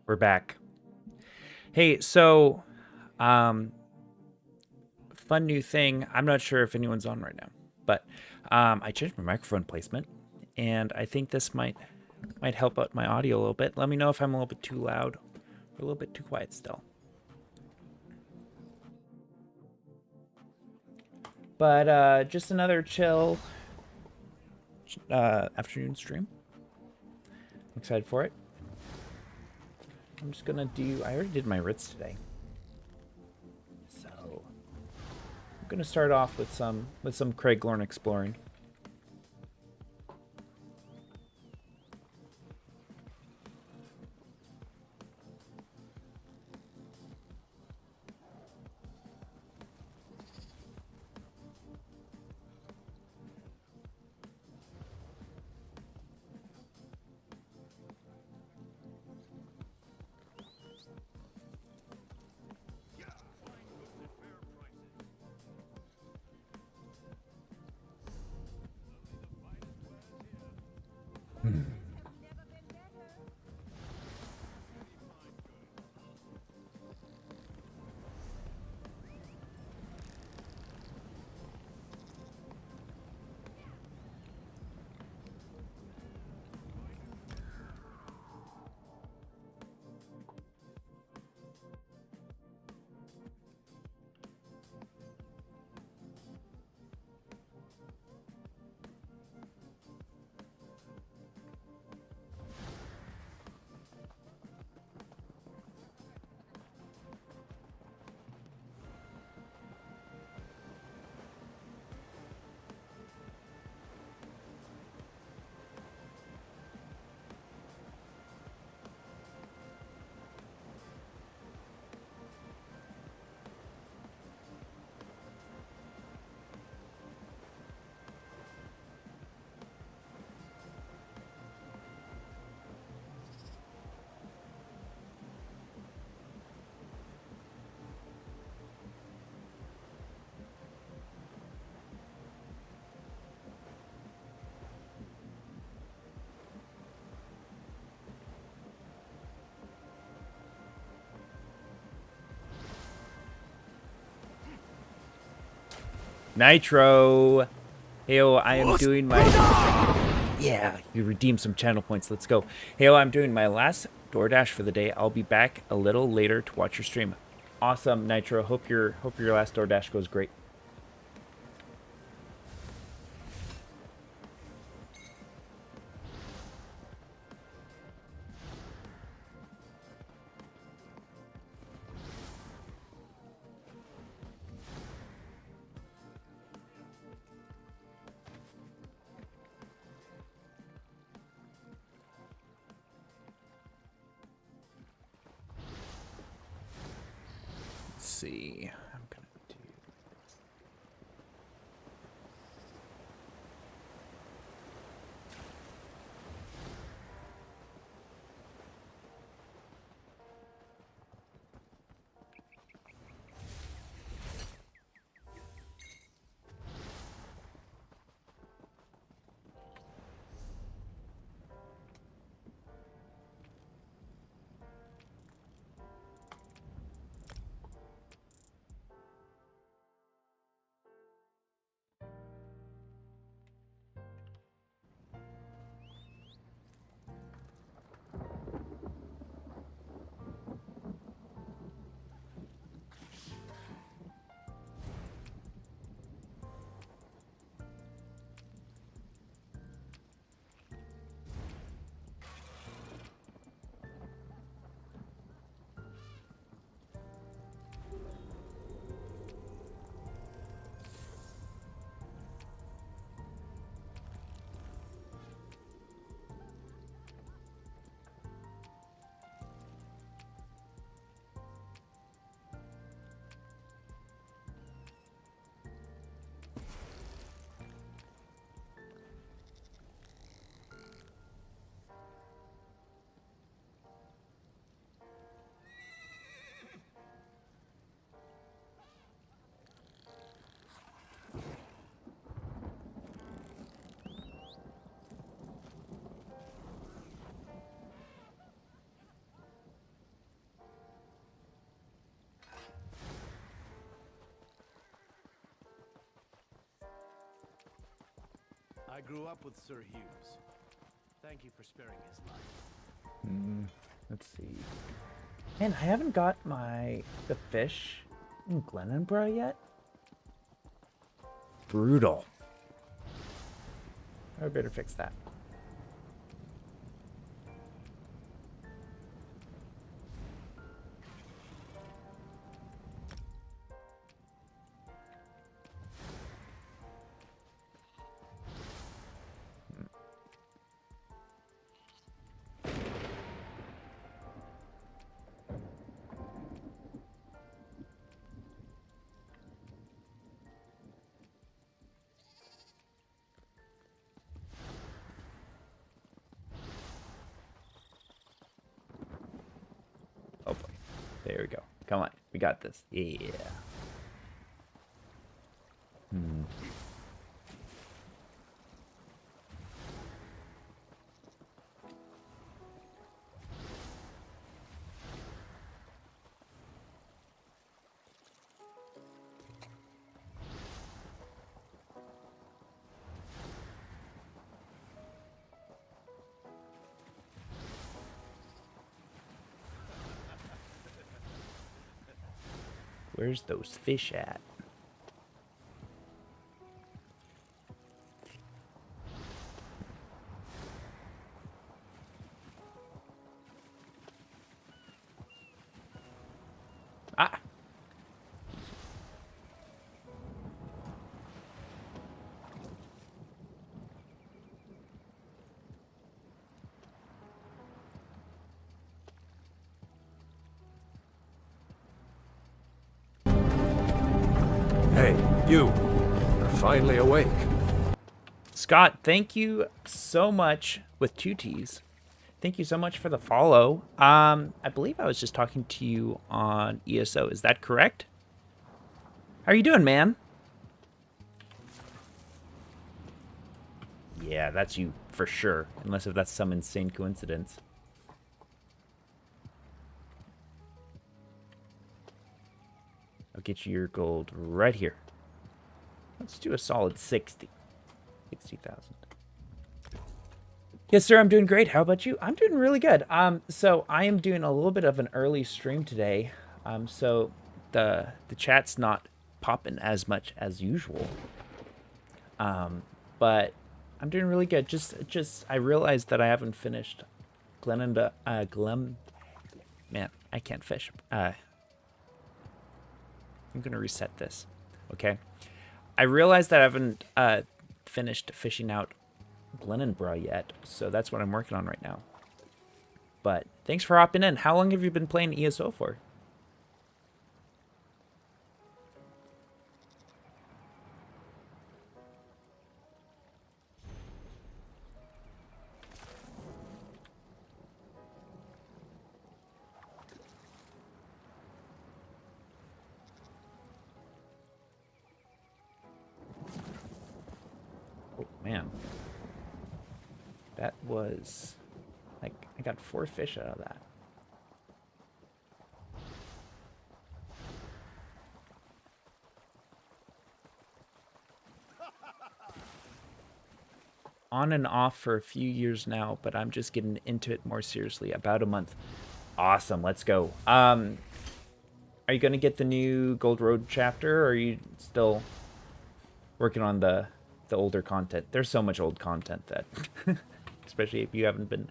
We're back. Hey, so, um, fun new thing. I'm not sure if anyone's on right now, but I changed my microphone placement, and I think this might help out my audio a little bit. Let me know if I'm a little bit too loud or a little bit too quiet still. But just another chill afternoon stream. I'm excited for it. I'm just gonna do. I already did my Ritz today, so I'm gonna start off with some Craig Lorne exploring. Nitro. Heyo, I am doing my. Yeah, you redeemed some channel points. Let's go. Heyo, I'm doing my last DoorDash for the day. I'll be back a little later to watch your stream. Awesome, Nitro. Hope your last DoorDash goes great. Let's see. I'm gonna do. I grew up with Sir Hughes. Thank you for sparing his life. Let's see. Man, I haven't got the fish in Glenonborough yet. Brutal. I better fix that. Oh boy. There we go. Come on. We got this. Yeah. Where's those fish at? Ah! Hey, you. You're finally awake. Scott, thank you so much with 2 T's. Thank you so much for the follow. I believe I was just talking to you on ESO. Is that correct? How are you doing, man? Yeah, that's you for sure. Unless if that's some insane coincidence. I'll get you your gold right here. Let's do a solid 60. 60,000. Yes, sir, I'm doing great. How about you? I'm doing really good. So I am doing a little bit of an early stream today. So the chat's not popping as much as usual. But I'm doing really good. Just I realized that I haven't finished Man, I can't fish. I'm gonna reset this. Okay. I realized that I haven't finished fishing out Glenonborough yet, so that's what I'm working on right now. But thanks for hopping in. How long have you been playing ESO for? Oh man, that was like I got 4 fish out of that. On and off for a few years now, but I'm just getting into it more seriously. About a month. Awesome, let's go. Are you gonna get the new Gold Road chapter, or are you still working on the older content? There's so much old content that, especially if you haven't been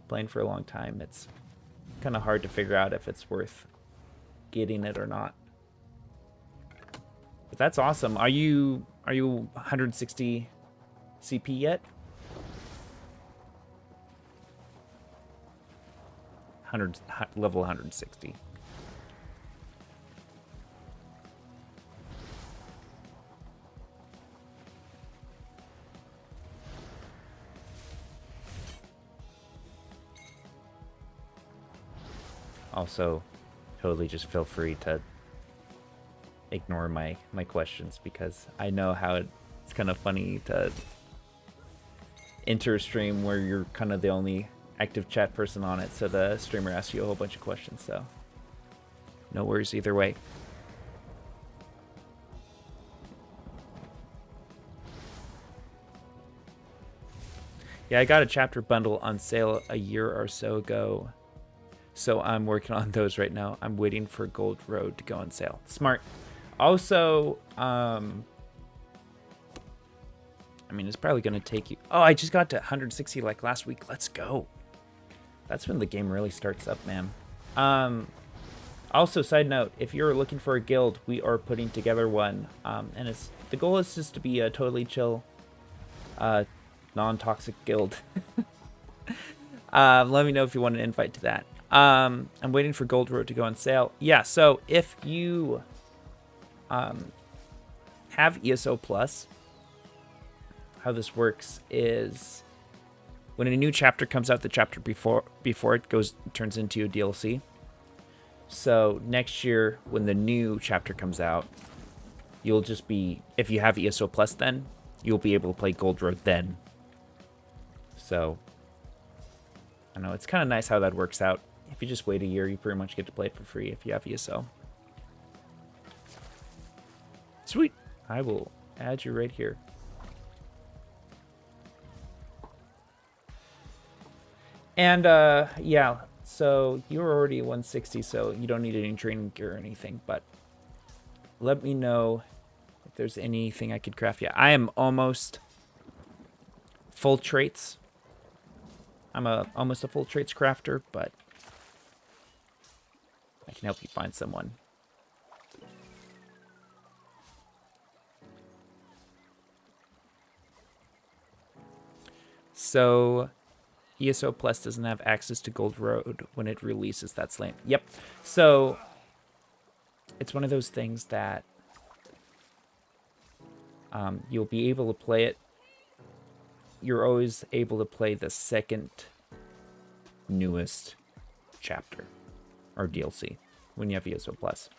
playing for a long time, it's kind of hard to figure out if it's worth getting it or not. But that's awesome. Are you 160 CP yet? 100 level 160. Also, totally just feel free to ignore my questions, because I know how it's kind of funny to enter a stream where you're kind of the only active chat person on it, so the streamer asks you a whole bunch of questions, so no worries either way. Yeah, I got a chapter bundle on sale a year or so ago. So I'm working on those right now. I'm waiting for Gold Road to go on sale. Smart. Also, I mean, it's probably going to take you... Oh, I just got to 160 like last week. Let's go. That's when the game really starts up, man. Also, side note, if you're looking for a guild, we are putting together one. And the goal is just to be a totally chill, non-toxic guild. Let me know if you want an invite to that. I'm waiting for Gold Road to go on sale. Yeah, so if you have ESO Plus, how this works is when a new chapter comes out, the chapter before it turns into a DLC. So next year, when the new chapter comes out, you'll just be, if you have ESO Plus, then you'll be able to play Gold Road then. So I know it's kind of nice how that works out. If you just wait a year, you pretty much get to play it for free if you have ESO. Sweet. I will add you right here. And yeah, so you're already 160, so you don't need any training gear or anything, but let me know if there's anything I could craft. Yeah, I am almost full traits. I'm almost a full traits crafter, but I can help you find someone. So ESO Plus doesn't have access to Gold Road when it releases. That's lame. Yep. So it's one of those things that you'll be able to play it. You're always able to play the second newest chapter or DLC when you have ESO Plus.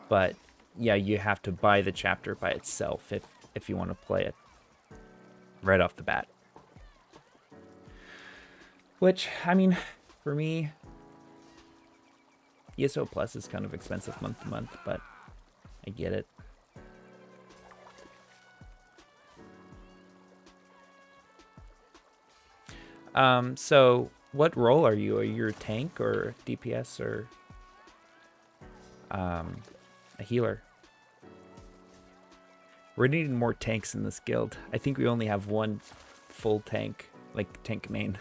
But yeah, you have to buy the chapter by itself if you want to play it right off the bat. Which, I mean, for me, ESO Plus is kind of expensive month to month, but I get it. So what role are you? Are you a tank or DPS or a healer? We're needing more tanks in this guild. I think we only have one full tank, like tank main.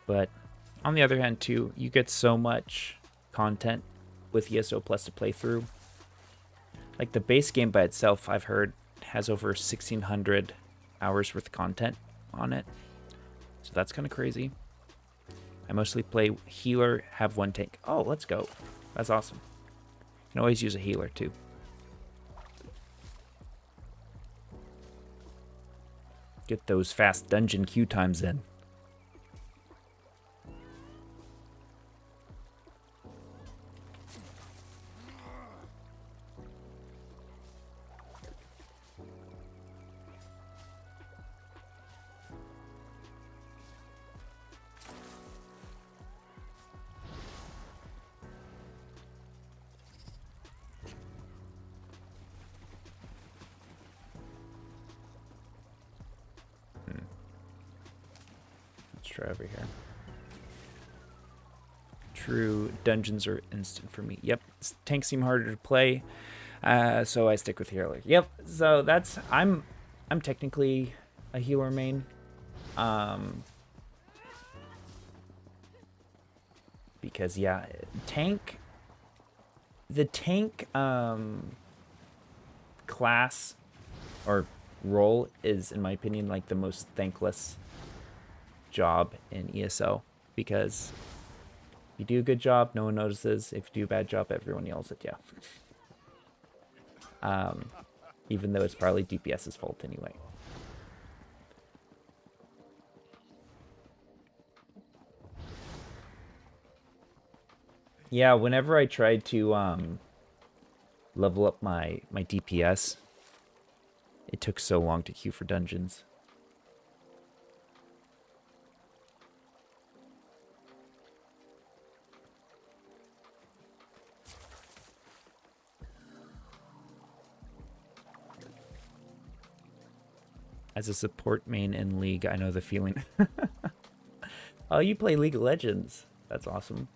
But on the other hand, too, you get so much content with ESO Plus to play through. Like the base game by itself, I've heard, has over 1,600 hours worth of content on it. So that's kind of crazy. I mostly play healer, have one tank. Oh, let's go. That's awesome. You can always use a healer, too. Get those fast dungeon queue times in. Try over here. True, dungeons are instant for me. Yep, tanks seem harder to play, so I stick with healer. Yep, so that's I'm technically a healer main, because yeah, the tank class or role is, in my opinion, like the most thankless job in ESO, because if you do a good job, no one notices. If you do a bad job, everyone yells at you. Even though it's probably DPS's fault anyway. Yeah, whenever I tried to level up my DPS, it took so long to queue for dungeons. As a support main in League, I know the feeling. Oh, you play League of Legends. That's awesome.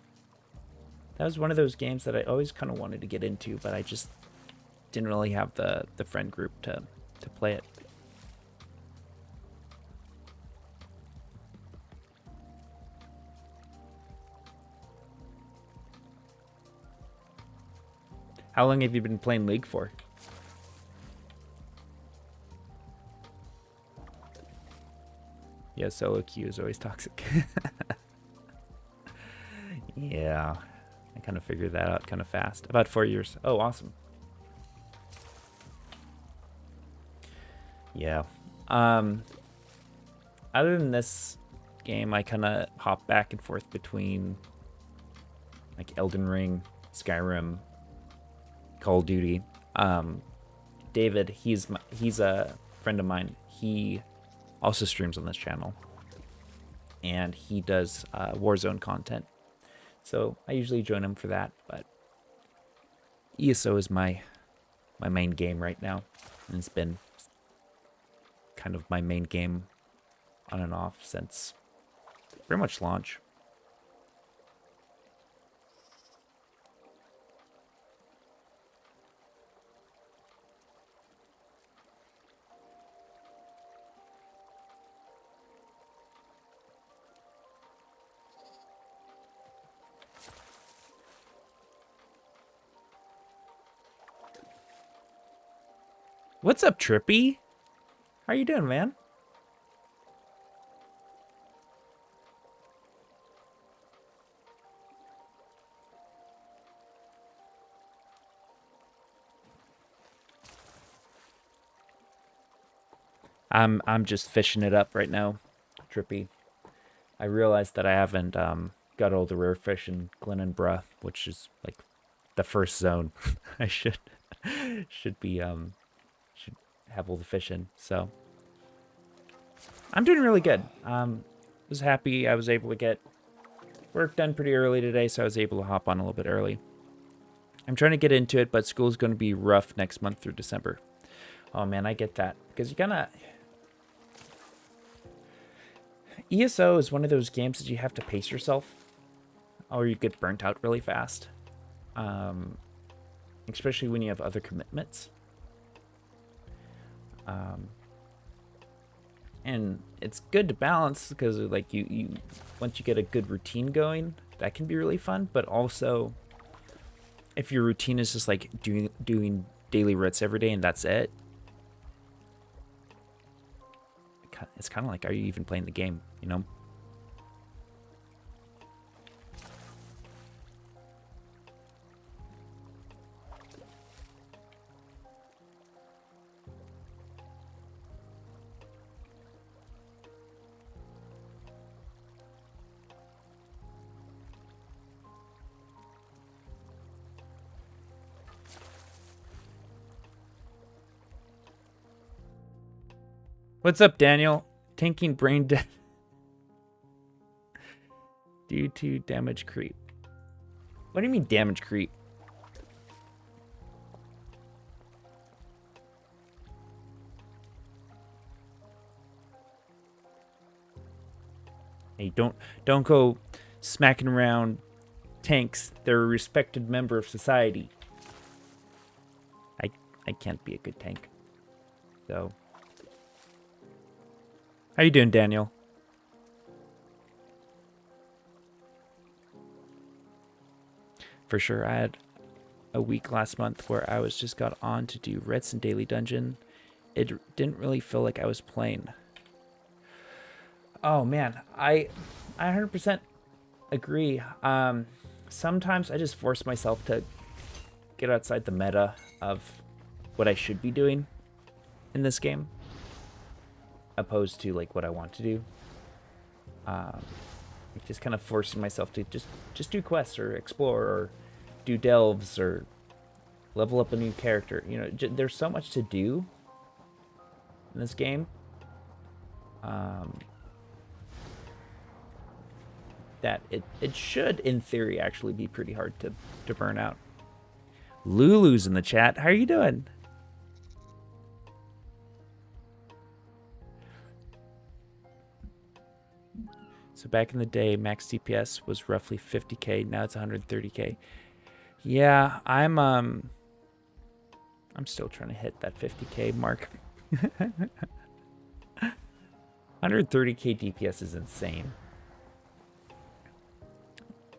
That was one of those games that I always kind of wanted to get into, but I just didn't really have the friend group to play it. How long have you been playing League for? Yeah, solo queue is always toxic. Yeah, I kind of figured that out kind of fast. About 4 years. Oh, awesome. Yeah. Other than this game, I kind of hop back and forth between like Elden Ring, Skyrim, Call of Duty. David, he's a friend of mine. He also streams on this channel, and he does Warzone content. So I usually join him for that, but ESO is my main game right now, and it's been kind of my main game on and off since pretty much launch. What's up, Trippy? How you doing, man? I'm just fishing it up right now, Trippy. I realized that I haven't got all the rare fish in Glenanbra, which is like the first zone. I should be should have all the fish in. So I'm doing really good. Was happy I was able to get work done pretty early today, so I was able to hop on a little bit early. I'm trying to get into it, but school's going to be rough next month through December. Oh man, I get that because you gotta. ESO is one of those games that you have to pace yourself, or you get burnt out really fast. Especially when you have other commitments. And it's good to balance because like you once you get a good routine going, that can be really fun. But also, if your routine is just like doing daily writs every day and that's it, it's kind of like, are you even playing the game? You know. What's up, Daniel? Tanking brain death due to damage creep. What do you mean damage creep? Hey, don't go smacking around tanks. They're a respected member of society. I can't be a good tank. So, how you doing, Daniel? For sure, I had a week last month where I was just got on to do Reds and Daily Dungeon. It didn't really feel like I was playing. Oh man, I 100% agree. Sometimes I just force myself to get outside the meta of what I should be doing in this game, opposed to like what I want to do. Like just kind of forcing myself to just do quests or explore or do delves or level up a new character. You know, there's so much to do in this game. That it should, in theory, actually be pretty hard to burn out. Lulu's in the chat. How are you doing? So back in the day, max DPS was roughly 50k. Now it's 130k. Yeah, I'm still trying to hit that 50k mark. 130k DPS is insane.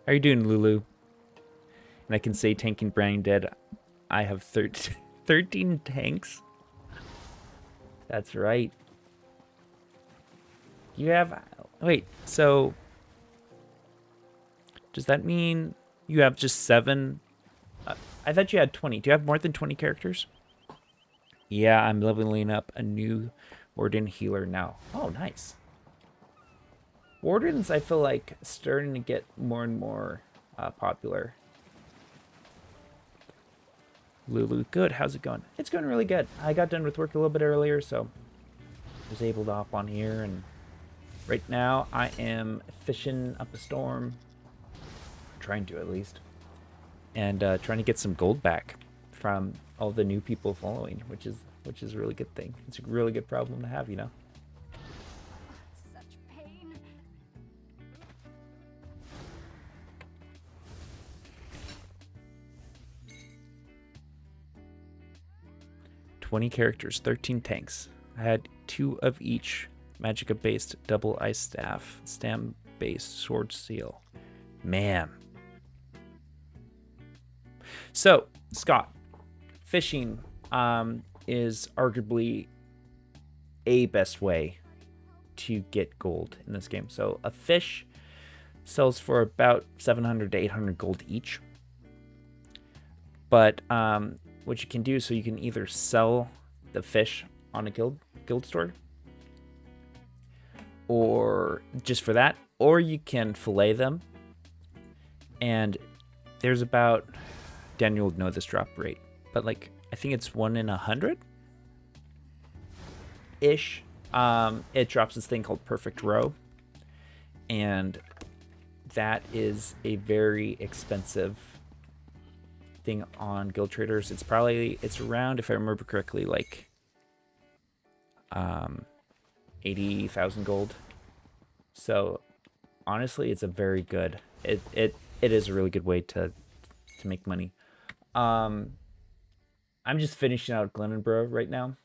How are you doing, Lulu? And I can say tank and brain dead. I have 13 tanks. That's right. You have... Wait, so... Does that mean you have just 7? I thought you had 20. Do you have more than 20 characters? Yeah, I'm leveling up a new Warden healer now. Oh, nice. Wardens, I feel like, starting to get more and more popular. Lulu, good. How's it going? It's going really good. I got done with work a little bit earlier, so I was able to hop on here. And right now, I am fishing up a storm. Trying to, at least. And trying to get some gold back from all the new people following, which is a really good thing. It's a really good problem to have, you know. Such pain. 20 characters, 13 tanks. I had 2 of each Magicka-based double ice staff, stam-based sword seal. Man. So, Scott, fishing is arguably a best way to get gold in this game. So, a fish sells for about 700 to 800 gold each. But what you can do, so you can either sell the fish on a guild store, or just for that, or you can fillet them. And there's about, Daniel would know this drop rate, but like I think it's 1 in 100 ish. It drops this thing called perfect row, and that is a very expensive thing on Guild Traders. It's around, if I remember correctly, like 80,000 gold. So honestly, it's a very good, it is a really good way to make money. I'm just finishing out Glenonborough right now,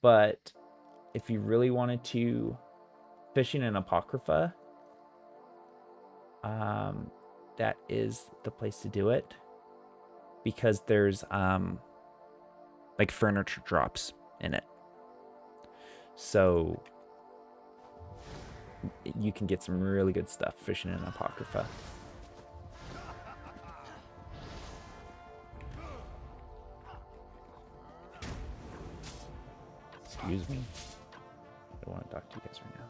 but if you really wanted to fishing in Apocrypha, that is the place to do it, because there's like furniture drops in it, so you can get some really good stuff fishing in Apocrypha. Excuse me, I don't want to talk to you guys right now.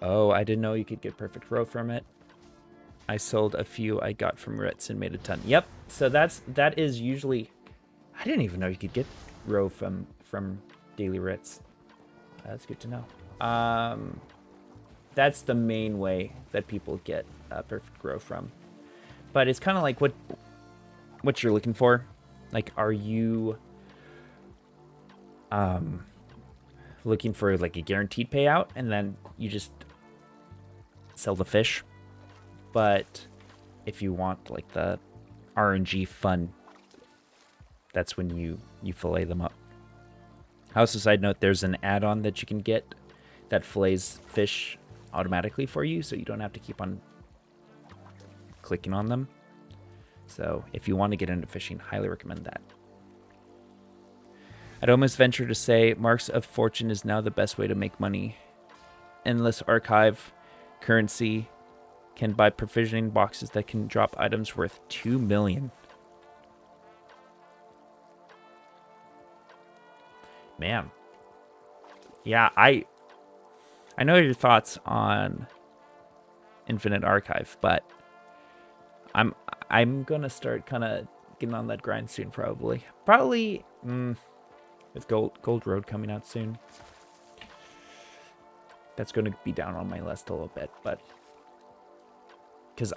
Oh, I didn't know you could get perfect row from it. I sold a few I got from Ritz and made a ton. Yep. So that is usually, I didn't even know you could get row from Daily Ritz. That's good to know. That's the main way that people get perfect row from. But it's kind of like what you're looking for. Like, are you looking for like a guaranteed payout, and then you just sell the fish? But if you want like the RNG fun, that's when you fillet them up. Also, side note, there's an add-on that you can get that fillets fish automatically for you, so you don't have to keep on clicking on them. So if you want to get into fishing, highly recommend that. I'd almost venture to say Marks of Fortune is now the best way to make money. Endless archive currency can buy provisioning boxes that can drop items worth 2 million. Man. Yeah, I know your thoughts on Infinite Archive, but I'm gonna start kind of getting on that grind soon, probably. Probably with Gold Road coming out soon. That's going to be down on my list a little bit, but because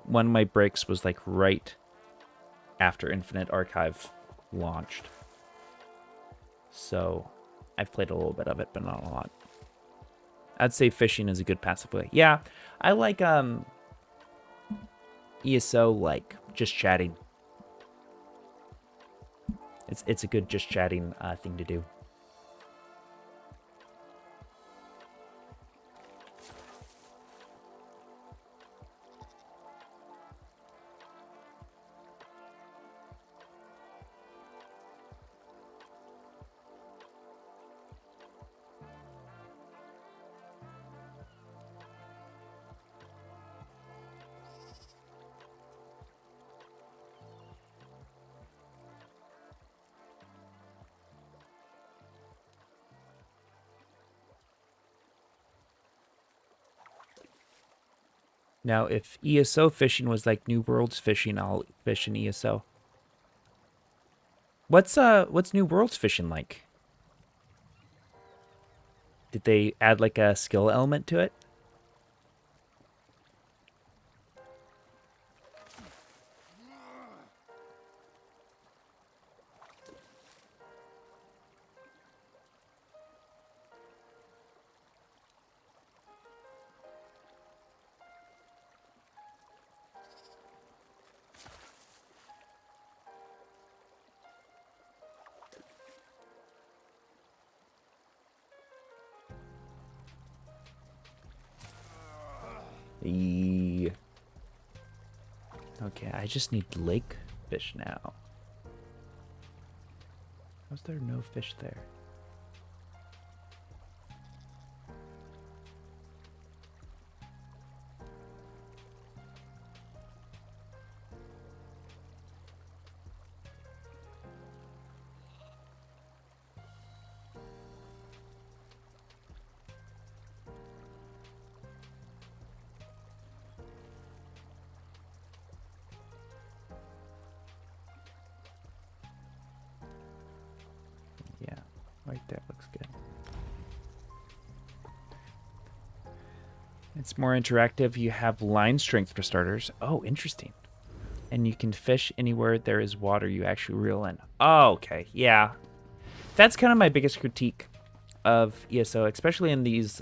one of my breaks was like right after Infinite Archive launched, so I've played a little bit of it, but not a lot. I'd say fishing is a good passive way. Yeah, I like ESO, like just chatting. It's a good just chatting thing to do. Now, if ESO fishing was like New Worlds fishing, I'll fish in ESO. What's New Worlds fishing like? Did they add like a skill element to it? Okay, I just need lake fish now. How's there no fish there? Yeah, right there looks good. It's more interactive. You have line strength for starters. Oh, interesting. And you can fish anywhere there is water you actually reel in. Oh, okay. Yeah. That's kind of my biggest critique of ESO, especially in these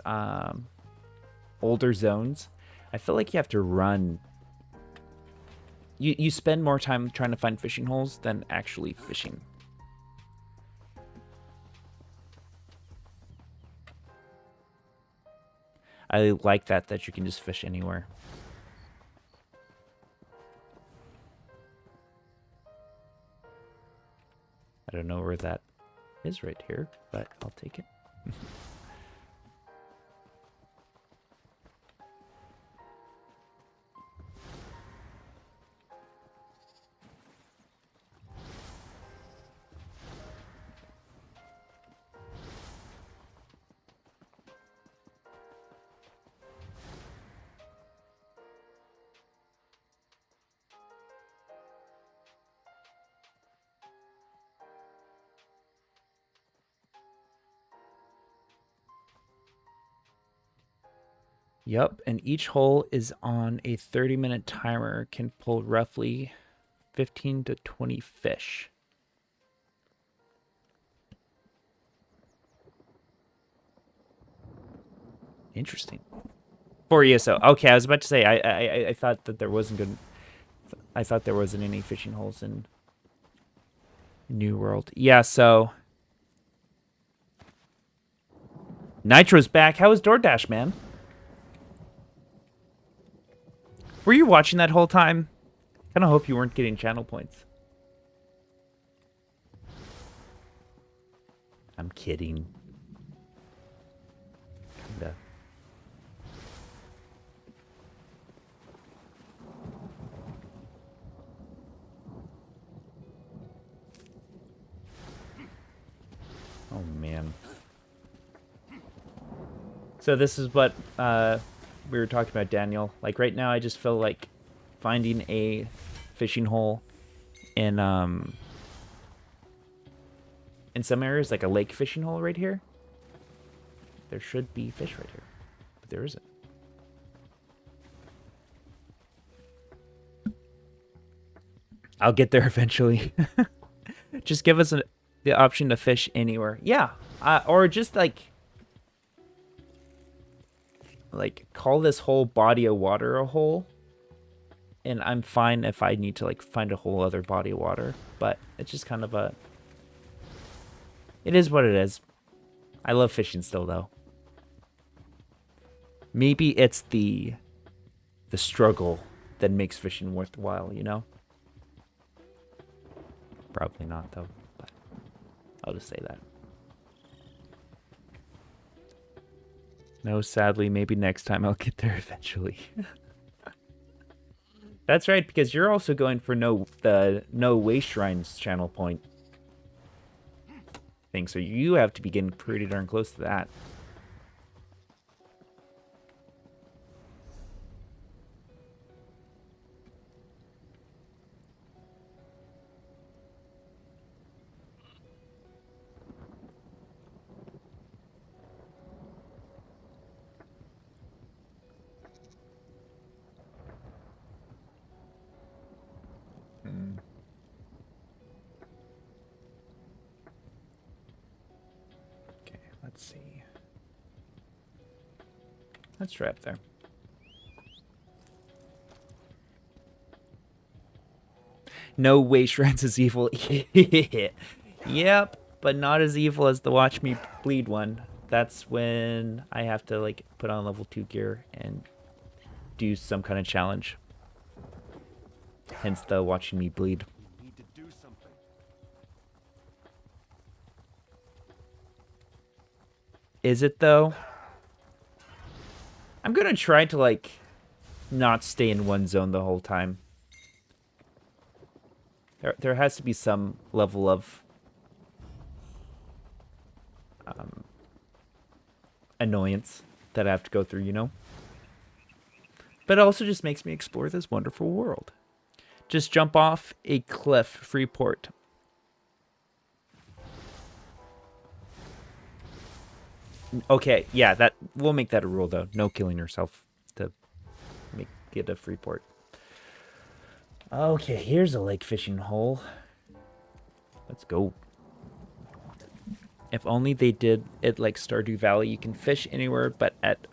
older zones. I feel like you have to run. You spend more time trying to find fishing holes than actually fishing. I like that you can just fish anywhere. I don't know where that is right here, but I'll take it. Yep, and each hole is on a 30-minute timer, can pull roughly 15 to 20 fish. Interesting. For ESO. Okay, I was about to say I thought that there wasn't good. I thought there wasn't any fishing holes in New World. Yeah, so Nitro's back. How was DoorDash, man? Were you watching that whole time? Kind of hope you weren't getting channel points. I'm kidding. Kinda. Oh, man. So this is what we were talking about, Daniel. Like, right now, I just feel like finding a fishing hole in some areas, like a lake fishing hole right here. There should be fish right here, but there isn't. I'll get there eventually. Just give us the option to fish anywhere. Yeah, or just like call this whole body of water a hole, and I'm fine if I need to like find a whole other body of water. But it's just kind of a. It is what it is. I love fishing still, though. Maybe it's the struggle that makes fishing worthwhile, you know? Probably not, though. But I'll just say that. No, sadly, maybe next time I'll get there eventually. That's right, because you're also going for the no waste shrines channel point thing, so you have to be getting pretty darn close to that. Let's see. Let's try up there. No way shrines is evil. Yep, but not as evil as the Watch Me Bleed one. That's when I have to like put on level 2 gear and do some kind of challenge. Hence the Watching Me Bleed. We need to do something. Is it though? I'm gonna try to like not stay in one zone the whole time. There has to be some level of annoyance that I have to go through, you know? But it also just makes me explore this wonderful world. Just jump off a cliff, Freeport. Okay, yeah, that we'll make that a rule though. No killing yourself to make it a Freeport. Okay, here's a lake fishing hole. Let's go. If only they did it like Stardew Valley. You can fish anywhere, but at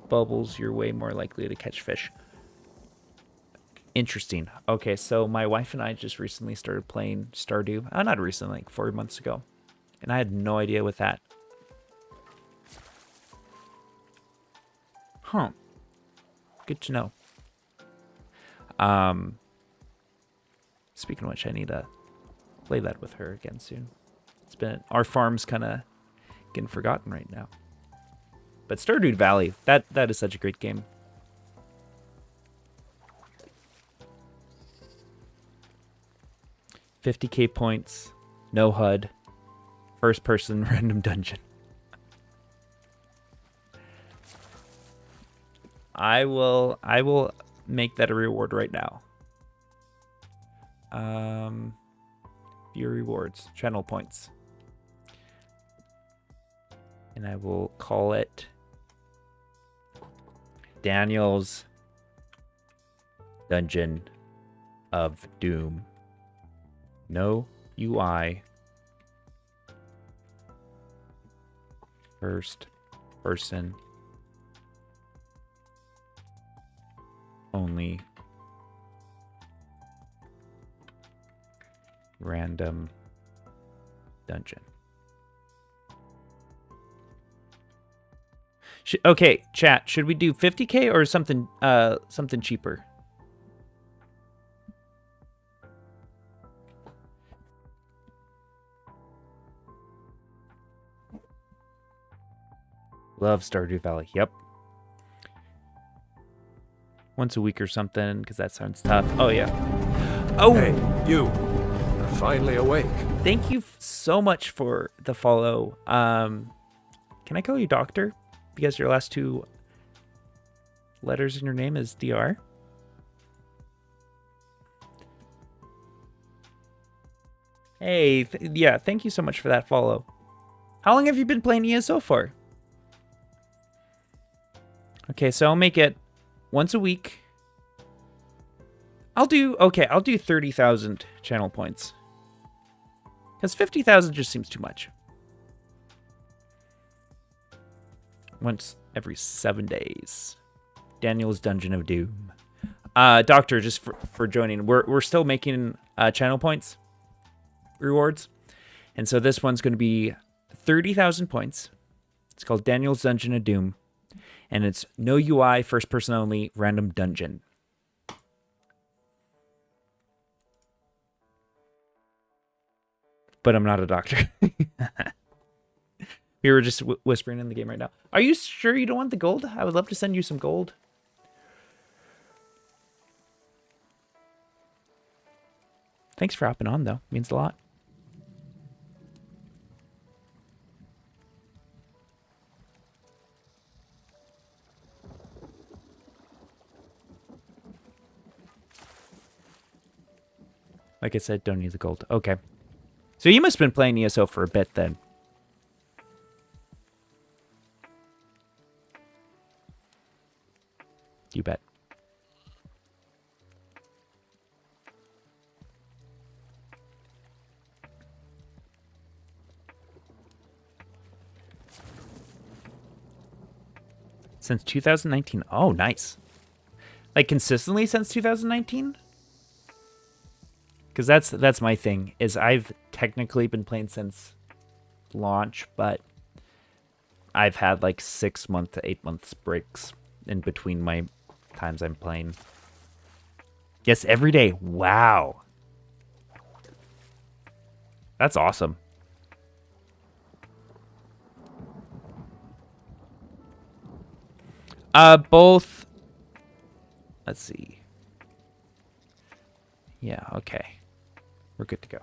bubbles, you're way more likely to catch fish. Interesting. Okay, so my wife and I just recently started playing Stardew. Not recently, like 4 months ago. And I had no idea with that. Huh. Good to know. Speaking of which, I need to play that with her again soon. It's been our farm's kind of getting forgotten right now. But Stardew Valley, that is such a great game. $50,000 points, no HUD, first person random dungeon. I will make that a reward right now. View rewards, channel points. And I will call it Daniel's Dungeon of Doom. No UI. First person only. Random dungeon. Okay, chat. Should we do 50K or something? Something cheaper. Love Stardew Valley. Yep. Once a week or something, because that sounds tough. Oh yeah. Oh. Hey, you. finally awake. Thank you so much for the follow. Can I call you Doctor? Because your last two letters in your name is DR. Hey, yeah, thank you so much for that follow. How long have you been playing ESO for? Okay, so I'll make it once a week. I'll do 30,000 channel points. Because 50,000 just seems too much. Once every 7 days. Daniel's Dungeon of Doom. Doctor, just for joining. We're still making channel points rewards. And so this one's going to be 30,000 points. It's called Daniel's Dungeon of Doom. And it's no UI, first person only, random dungeon. But I'm not a doctor. We were just whispering in the game right now. Are you sure you don't want the gold? I would love to send you some gold. Thanks for hopping on, though. Means a lot. Like I said, don't need the gold. Okay. So you must have been playing ESO for a bit then. You bet. Since 2019. Oh, nice. Like consistently since 2019? Because that's my thing, is I've technically been playing since launch, but I've had like 6 month to 8 months breaks in between my times I'm playing. Yes, every day. Wow. That's awesome. Both. Let's see. Yeah, okay. We're good to go.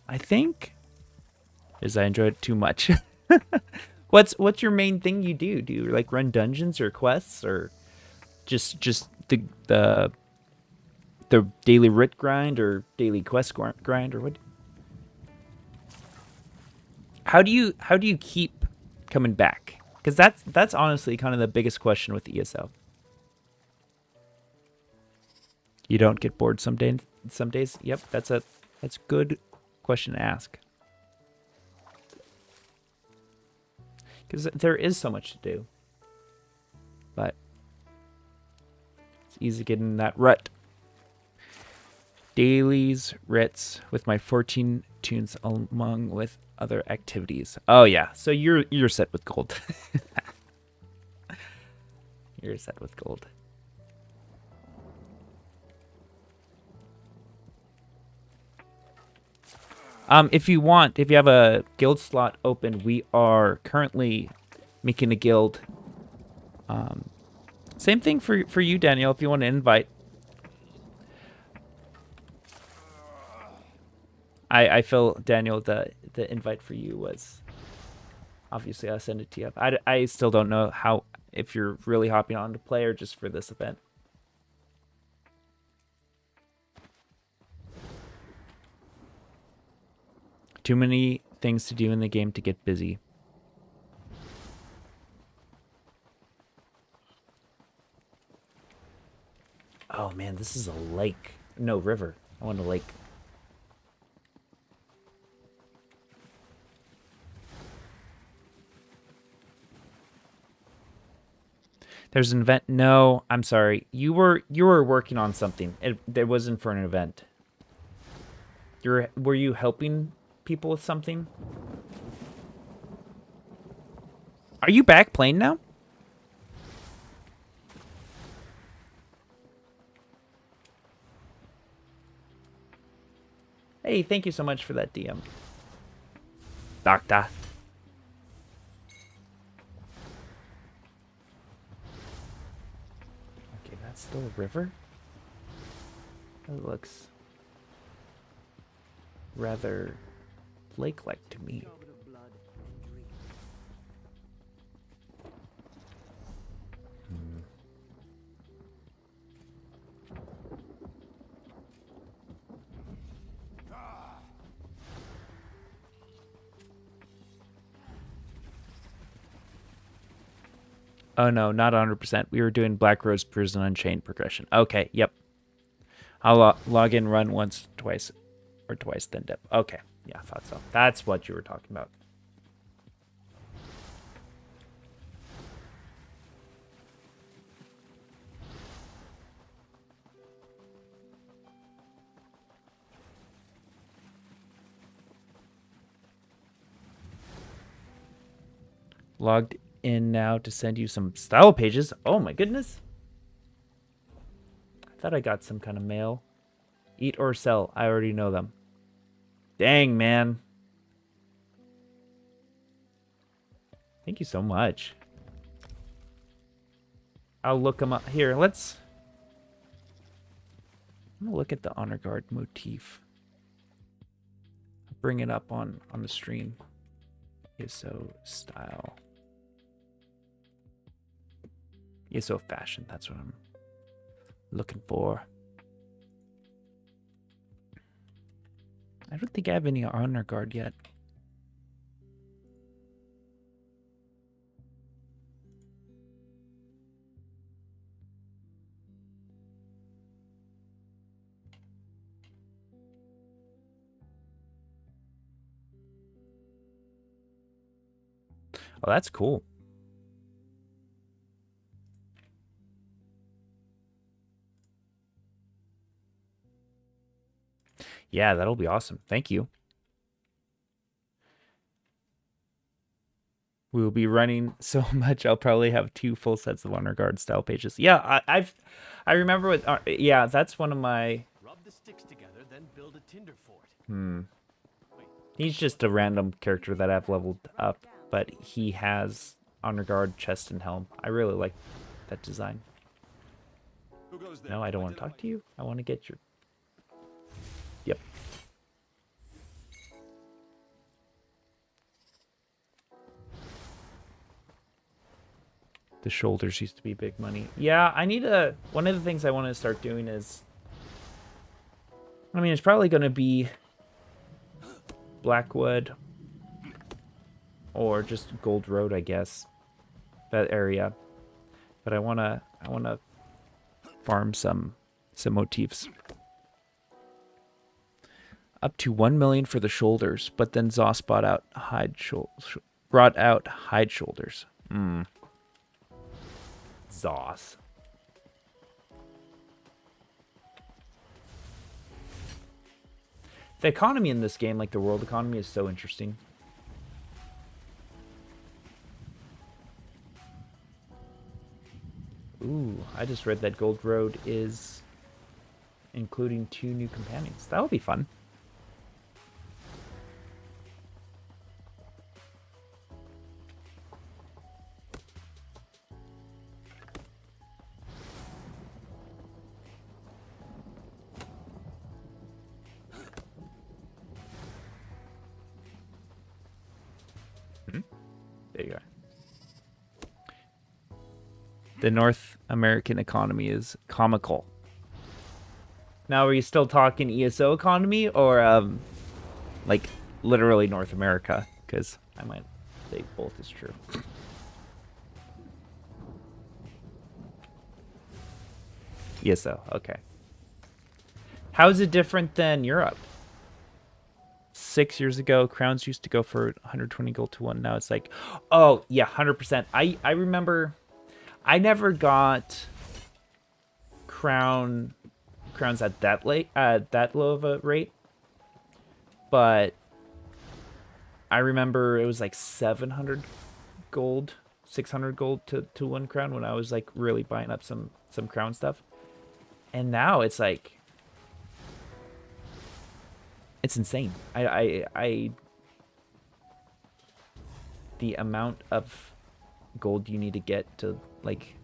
I think is I enjoyed it too much. What's your main thing you do? Do you like run dungeons or quests or just the daily writ grind or daily quest grind or what? How do you keep coming back? Because that's honestly kind of the biggest question with ESO. You don't get bored some days. Yep, that's a good question to ask. Because there is so much to do. But it's easy getting in that rut. Dailies, writs with my 14 tunes among with other activities. Oh yeah, so you're set with gold. You're set with gold. If you have a guild slot open, we are currently making a guild. Same thing for you, Daniel, if you want to invite. I feel, Daniel, the invite for you was, obviously I'll send it to you. I still don't know if you're really hopping on to play or just for this event. Too many things to do in the game to get busy. Oh man, this is a lake. No, river. I want a lake. There's an event. No, I'm sorry. You were working on something. It wasn't for an event. Were you helping people with something? Are you back playing now? Hey, thank you so much for that DM. Doctor. Okay, that's still a river? It looks rather lake-like to me. Goblet of blood and drink. Oh no, not 100%. We were doing Black Rose Prison Unchained progression. Okay, yep. I'll log in, run once, twice, or twice, then dip. Okay, yeah, I thought so. That's what you were talking about. Logged in now to send you some style pages. Oh my goodness. I thought I got some kind of mail. Eat or sell. I already know them. Dang, man. Thank you so much. I'll look them up. Here, I'm going to look at the honor guard motif. Bring it up on the stream. ESO style. ESO fashion. That's what I'm looking for. I don't think I have any honor guard yet. Oh, that's cool. Yeah, that'll be awesome. Thank you. We will be running so much. I'll probably have 2 full sets of honor guard style pages. Yeah, I remember with yeah, that's one of my. Rub the sticks together, then build a tinder fort. He's just a random character that I've leveled up, but he has honor guard, chest, and helm. I really like that design. Who goes there? No, I don't want to talk to you. I want to get your. Yep. The shoulders used to be big money. Yeah, I need a. One of the things I want to start doing is. I mean, it's probably going to be Blackwood or just Gold Road, I guess. That area. But I want to farm some motifs. Up to 1 million for the shoulders, but then Zoss brought out hide shoulders. Zoss. The economy in this game, like the world economy, is so interesting. Ooh, I just read that Gold Road is including 2 new companions. That'll be fun. There you are. The North American economy is comical. Now, are you still talking ESO economy or like literally North America? Because I might say both is true. ESO, okay. How is it different than Europe? 6 years ago, crowns used to go for 120 gold to 1. Now it's like, oh yeah, 100%. I remember, I never got crowns at that low of a rate, but I remember it was like 700 gold, 600 gold to 1 crown when I was like really buying up some crown stuff, and now it's like. It's insane. The amount of gold you need to get to like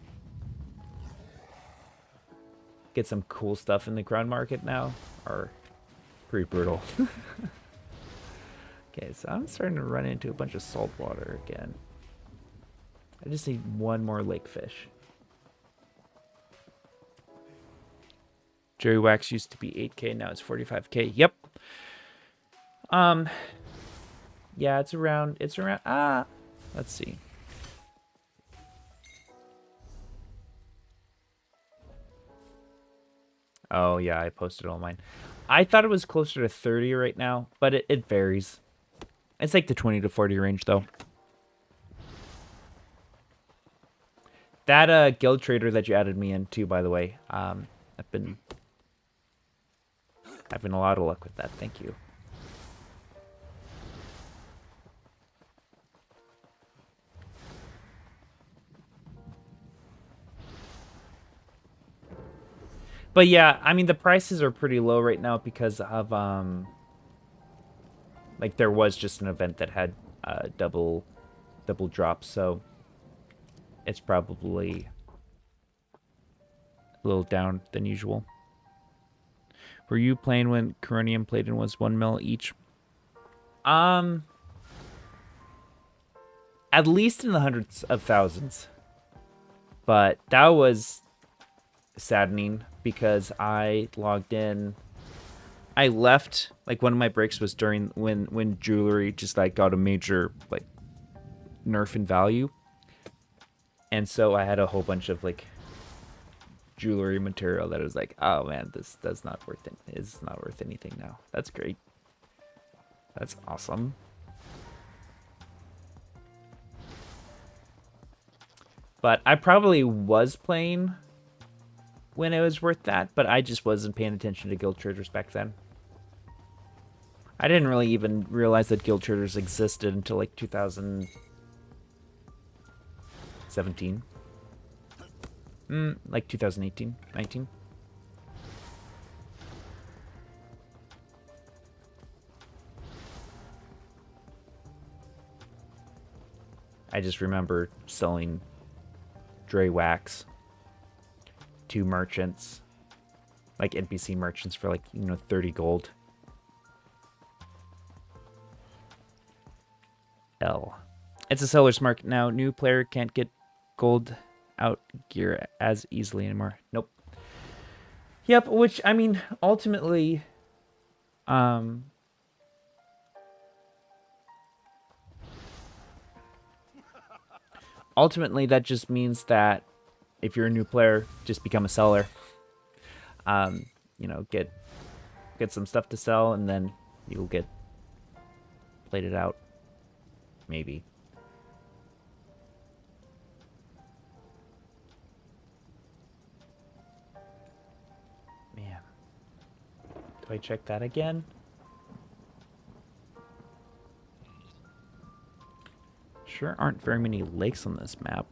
get some cool stuff in the crown market now are pretty brutal. Okay, so I'm starting to run into a bunch of salt water again. I just need one more lake fish. Jerry Wax used to be 8K, now it's 45K. Yep. Yeah, it's around, let's see. Oh, yeah, I posted all mine. I thought it was closer to 30 right now, but it varies. It's like the 20 to 40 range, though. That guild trader that you added me into, by the way, I've been having a lot of luck with that. Thank you. But yeah, I mean the prices are pretty low right now because of like there was just an event that had double drops, so it's probably a little down than usual. Were you playing when Coronium Platin was 1 mil each? At least in the hundreds of thousands. But that was saddening because I logged in. I left, like one of my breaks was during when jewelry just like got a major like nerf in value. And so I had a whole bunch of like jewelry material that was like, oh man, this does not worth it. It's not worth anything now. That's great. That's awesome. But I probably was playing when it was worth that, but I just wasn't paying attention to guild traders back then. I didn't really even realize that guild traders existed until like 2017. Like 2018, 19. I just remember selling Dre Wax to merchants, like NPC merchants, for like, 30 gold. L. It's a seller's market now. New player can't get gold out gear as easily anymore. Nope. Yep, which, I mean, ultimately, that just means that if you're a new player, just become a seller. Get some stuff to sell, and then you'll get plated out. Maybe. Man. Do I check that again? Sure aren't very many lakes on this map.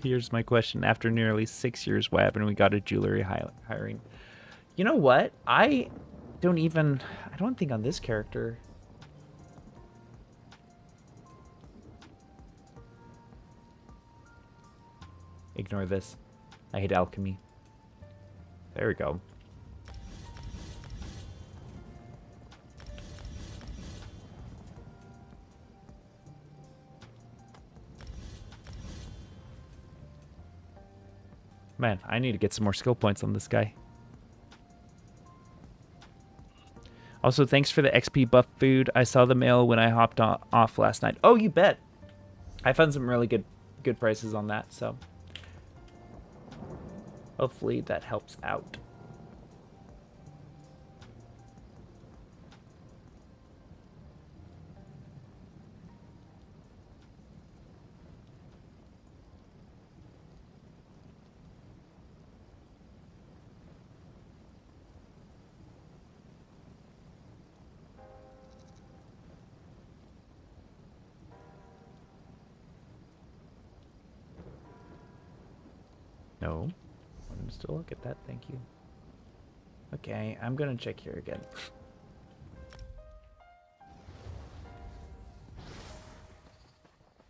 Here's my question. After nearly 6 years, why haven't we got a jewelry hiring? You know what? I don't think on this character. Ignore this. I hate alchemy. There we go. Man, I need to get some more skill points on this guy. Also, thanks for the XP buff food. I saw the mail when I hopped off last night. Oh, you bet. I found some really good prices on that, so hopefully that helps out. No. I'm still look at that, thank you. Okay, I'm gonna check here again.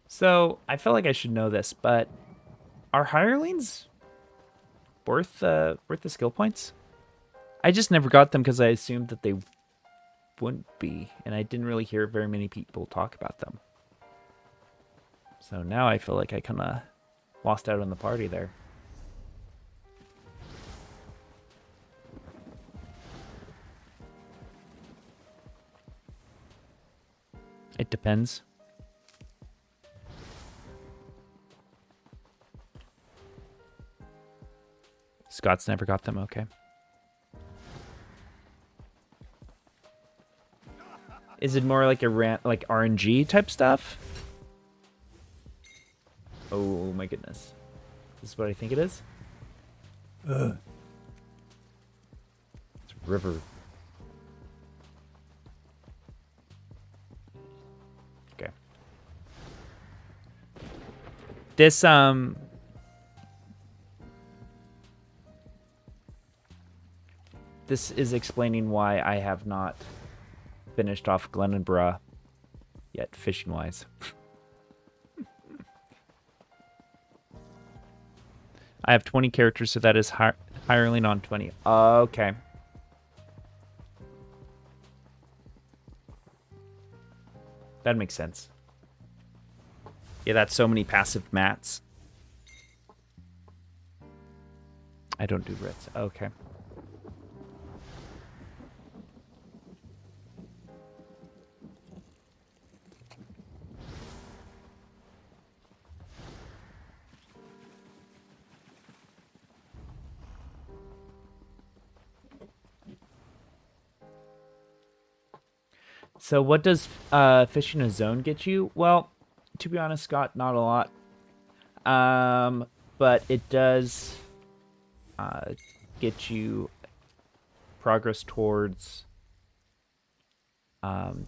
So, I feel like I should know this, but are hirelings worth the skill points? I just never got them because I assumed that they wouldn't be, and I didn't really hear very many people talk about them. So now I feel like I kind of lost out on the party there. It depends. Scott's never got them, okay. Is it more like like RNG type stuff? Oh my goodness. This is what I think it is? Ugh. It's river. Okay. This this is explaining why I have not finished off Glenonborough yet, fishing wise. I have 20 characters, so that is hireling on 20. Okay. That makes sense. Yeah, that's so many passive mats. I don't do Brits. Okay. So what does fishing a zone get you? Well, to be honest, Scott, not a lot. But it does get you progress towards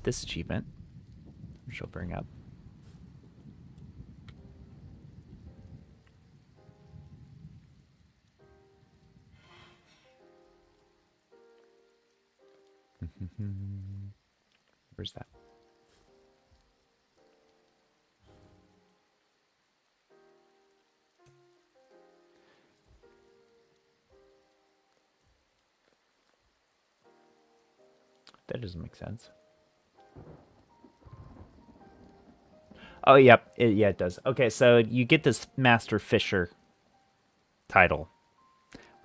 this achievement, which I'll bring up. Where's that? That doesn't make sense. Oh, yep. Yeah, it does. Okay, so you get this Master Fisher title,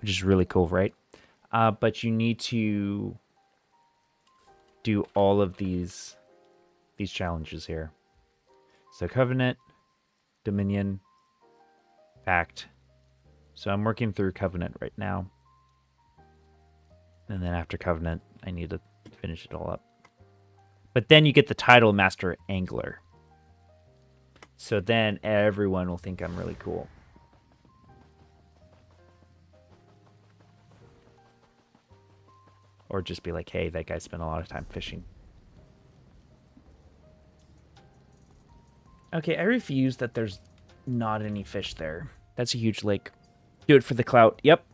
which is really cool, right? But you need to do all of these challenges here. So Covenant, Dominion, Pact. So I'm working through Covenant right now. And then after Covenant, I need to finish it all up. But then you get the title Master Angler. So then everyone will think I'm really cool. Or just be like, hey, that guy spent a lot of time fishing. Okay, I refuse that there's not any fish there. That's a huge lake. Do it for the clout. Yep.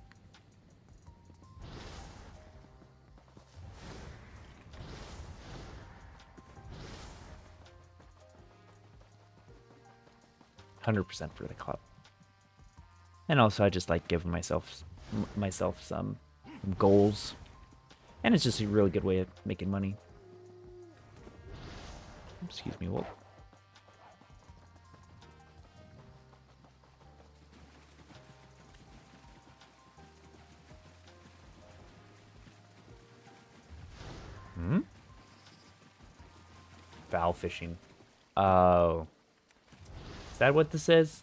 %100% for the clout. And also, I just like giving myself some goals. And it's just a really good way of making money. Excuse me, Wolf. Foul fishing. Oh. Is that what this is?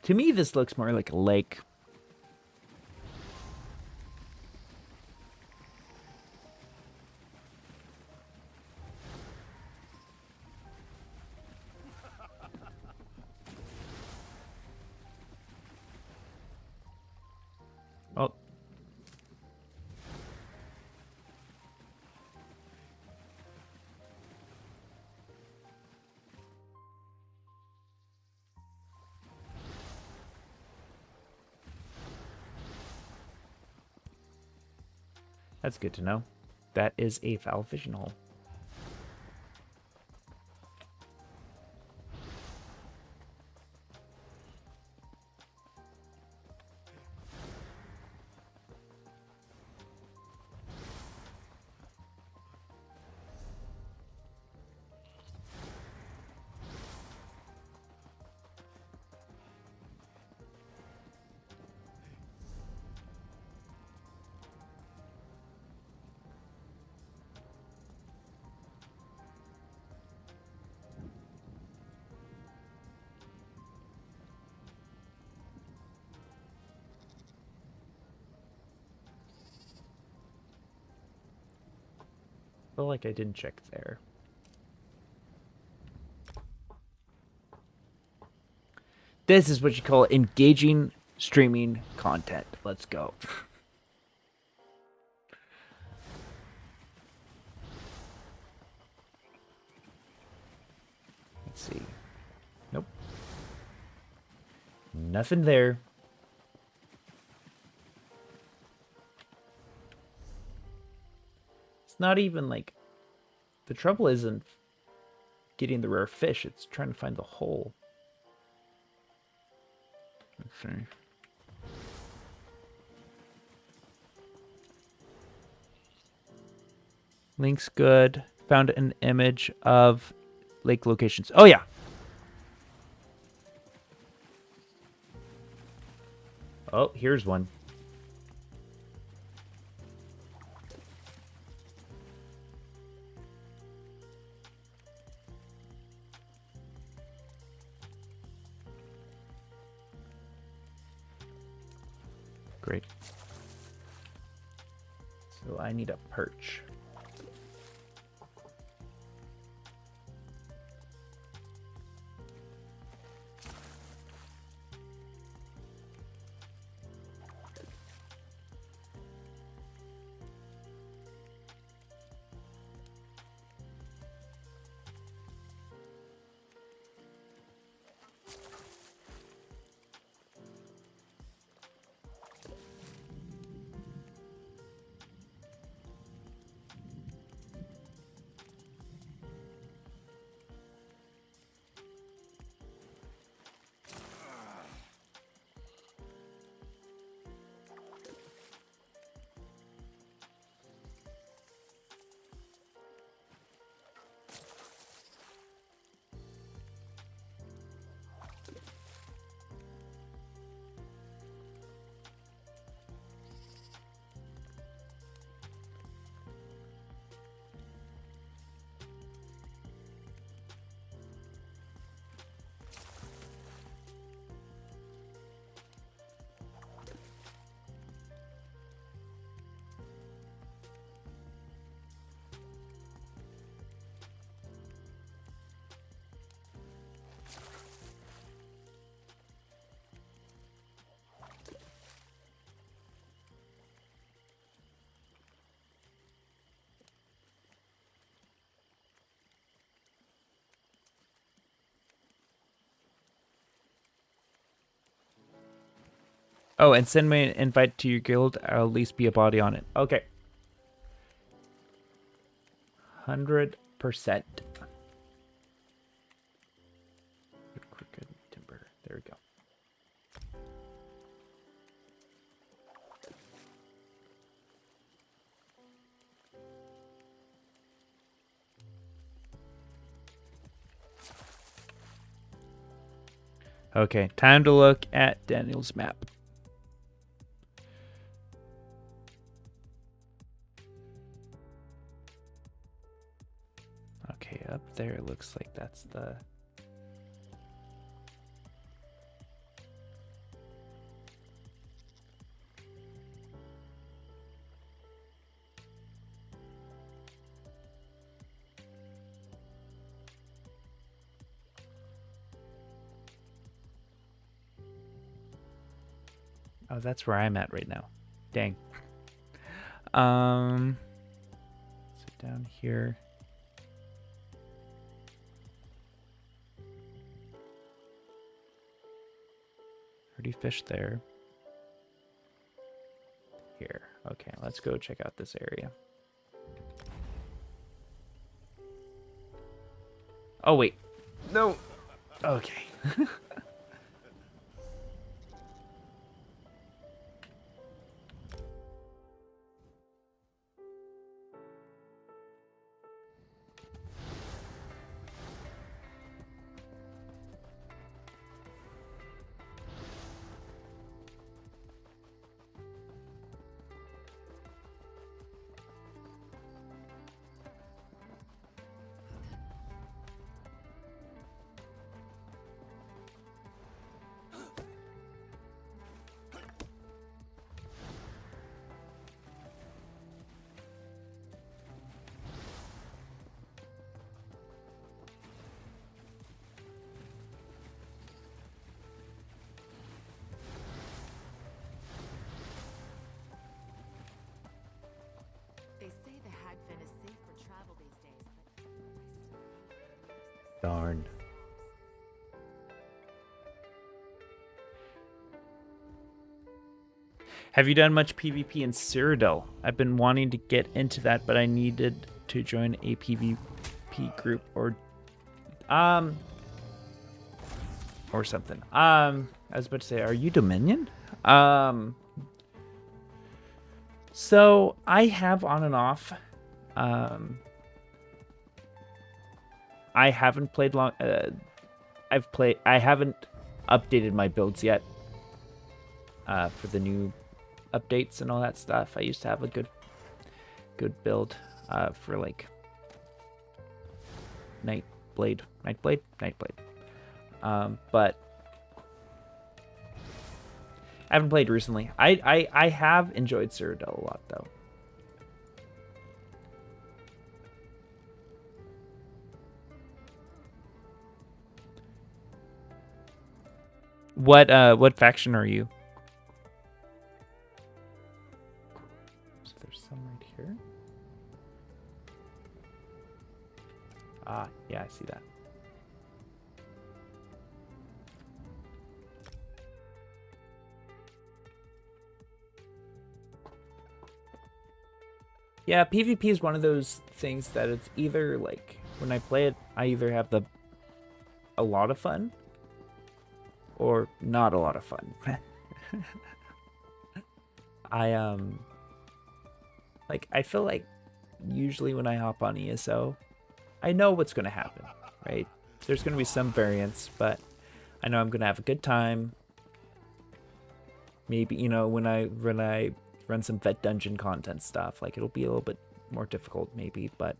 To me, this looks more like a lake. Oh. That's good to know. That is a foul fishing hole. I feel like I didn't check there. This is what you call engaging streaming content. Let's go. Let's see. Nope. Nothing there. It's not even like... The trouble isn't getting the rare fish. It's trying to find the hole. Let's see. Link's good. Found an image of lake locations. Oh, yeah. Oh, here's one. Great. So I need a perch. Oh, and send me an invite to your guild. I'll at least be a body on it. Okay. 100%. Crooked timber. There we go. Okay, time to look at Daniel's map. Okay, up there looks like that's the... Oh, that's where I'm at right now. Dang. So down here. Already fished there. Here. Okay, let's go check out this area. Oh, wait. No. Okay. They say the Hagfen is safe for travel these days, but Darn. Have you done much PvP in Cyrodiil? I've been wanting to get into that, but I needed to join a PvP group or something. I was about to say, are you Dominion? So I have on and off. I haven't played long. I haven't updated my builds yet. For the new updates and all that stuff. I used to have a good build for like Nightblade. But I haven't played recently. I have enjoyed Cyrodiil a lot though. What faction are you? So there's some right here. Ah, yeah, I see that. Yeah, PvP is one of those things that it's either like when I play it, I either have a lot of fun or not a lot of fun. I feel like usually when I hop on ESO, I know what's going to happen, right? There's going to be some variance, but I know I'm going to have a good time. Maybe, you know, when I run some vet dungeon content stuff, like it'll be a little bit more difficult maybe, but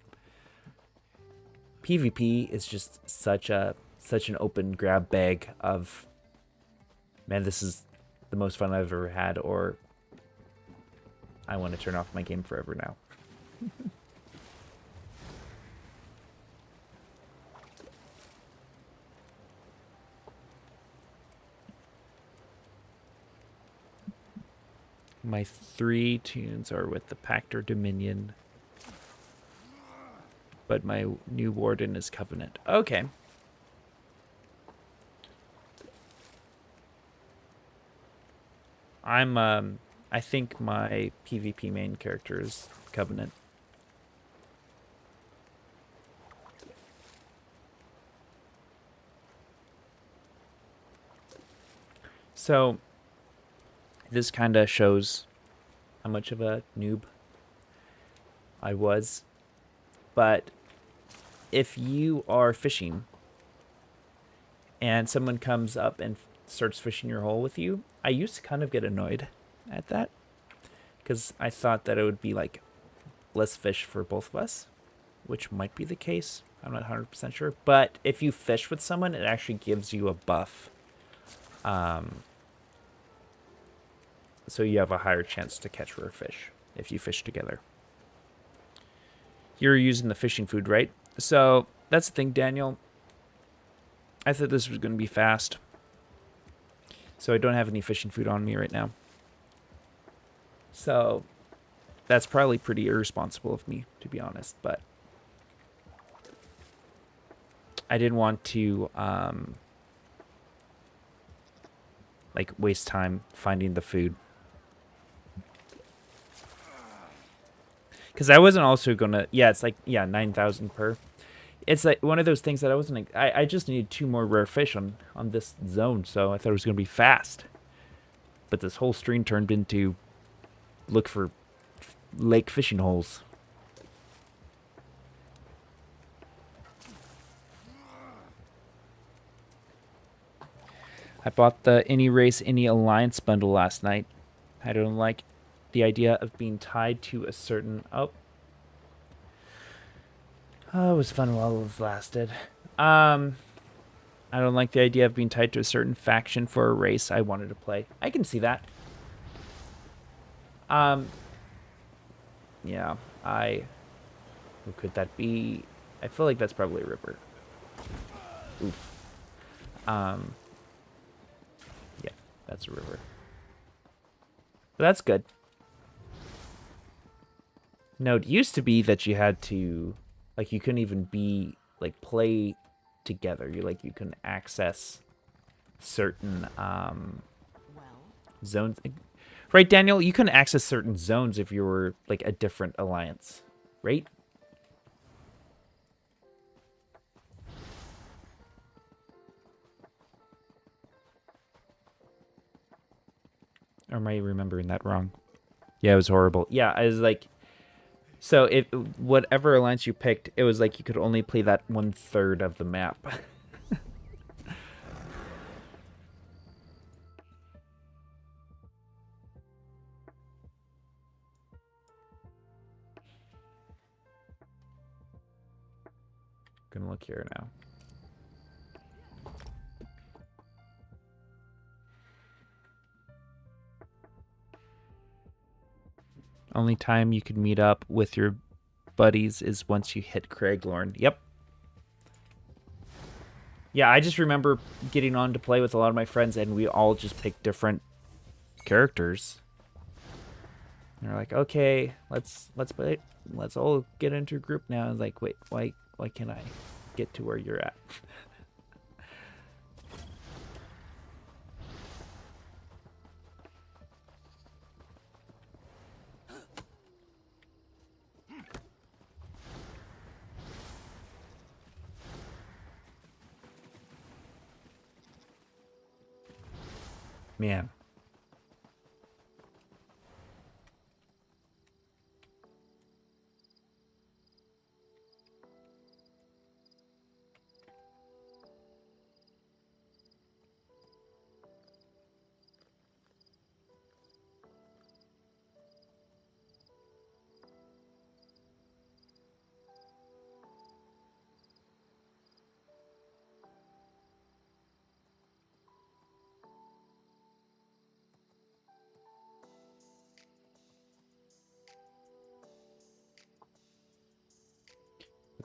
PvP is just such an open grab bag of, man, this is the most fun I've ever had, or I want to turn off my game forever now. My 3 tunes are with the Pact or Dominion, but my new warden is Covenant. Okay. I think my PvP main character is Covenant. So this kind of shows how much of a noob I was. But if you are fishing and someone comes up and starts fishing your hole with you, I used to kind of get annoyed at that because I thought that it would be like less fish for both of us, which might be the case. I'm not 100% sure. But if you fish with someone, it actually gives you a buff. So you have a higher chance to catch rare fish if you fish together. You're using the fishing food, right? So that's the thing, Daniel. I thought this was going to be fast. So I don't have any fishing food on me right now. So that's probably pretty irresponsible of me, to be honest. But I didn't want to like waste time finding the food. Because I wasn't also gonna, yeah, it's like, yeah, 9,000 per. it's like one of those things that I wasn't. I just needed 2 more rare fish on this zone, so I thought it was gonna be fast. But this whole stream turned into look for lake fishing holes. I bought the Any Race Any Alliance bundle last night. I don't like the idea of being tied to a certain. Oh, it was fun while it lasted. I don't like the idea of being tied to a certain faction for a race I wanted to play. I can see that. Yeah, who could that be? I feel like that's probably a river. Oof. Yeah, that's a river. But that's good. No, it used to be that you had to, like, you couldn't even be, like, play together. You couldn't access certain, zones. Right, Daniel? You couldn't access certain zones if you were, like, a different alliance. Right? Or am I remembering that wrong? Yeah, it was horrible. Yeah, I was like, so if whatever alliance you picked, it was like you could only play that 1/3 of the map. Gonna look here now. Only time you could meet up with your buddies is once you hit Craiglorn. Yep. Yeah, I just remember getting on to play with a lot of my friends, and we all just picked different characters. And they're like, okay, let's play. Let's all get into a group now. And like, wait, why can't I get to where you're at? Man.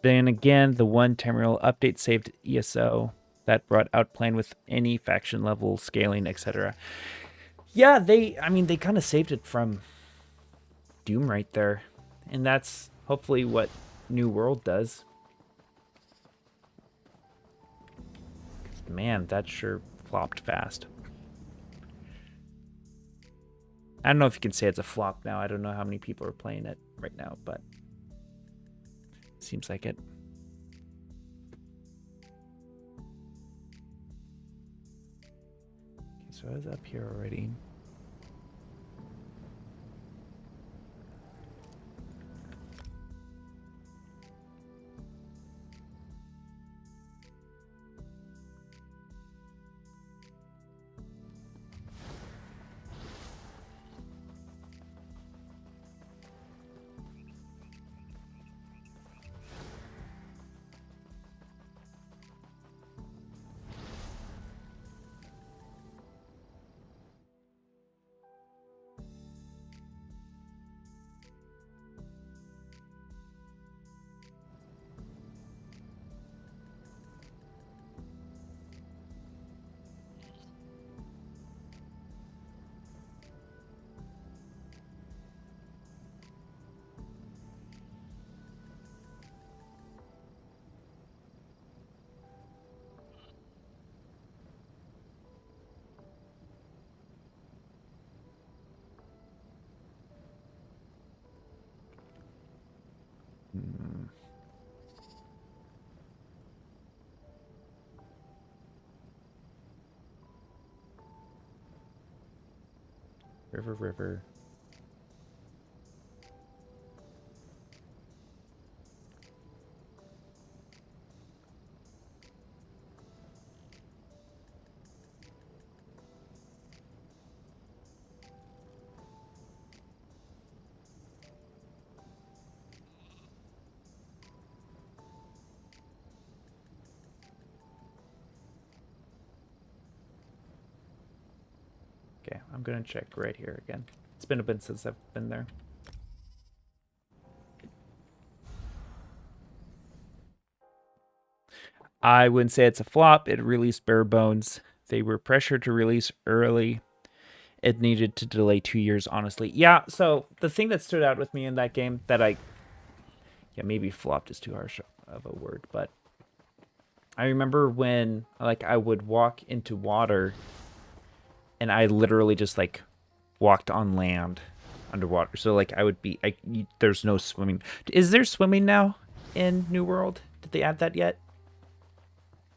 Then again, the one terminal update saved ESO that brought Outplan with any faction level scaling, etc. Yeah, they kind of saved it from Doom right there. And that's hopefully what New World does. Man, that sure flopped fast. I don't know if you can say it's a flop now. I don't know how many people are playing it right now, but seems like it. Okay, so I was up here already. River, river. Okay, I'm gonna check right here again. It's been a bit since I've been there. I wouldn't say it's a flop. It released bare bones. They were pressured to release early. It needed to delay 2 years, honestly. Yeah, so the thing that stood out with me in that game that yeah, maybe flopped is too harsh of a word, but I remember when, like, I would walk into water and I literally just, like, walked on land underwater. So, like, I would be, there's no swimming. Is there swimming now in New World? Did they add that yet?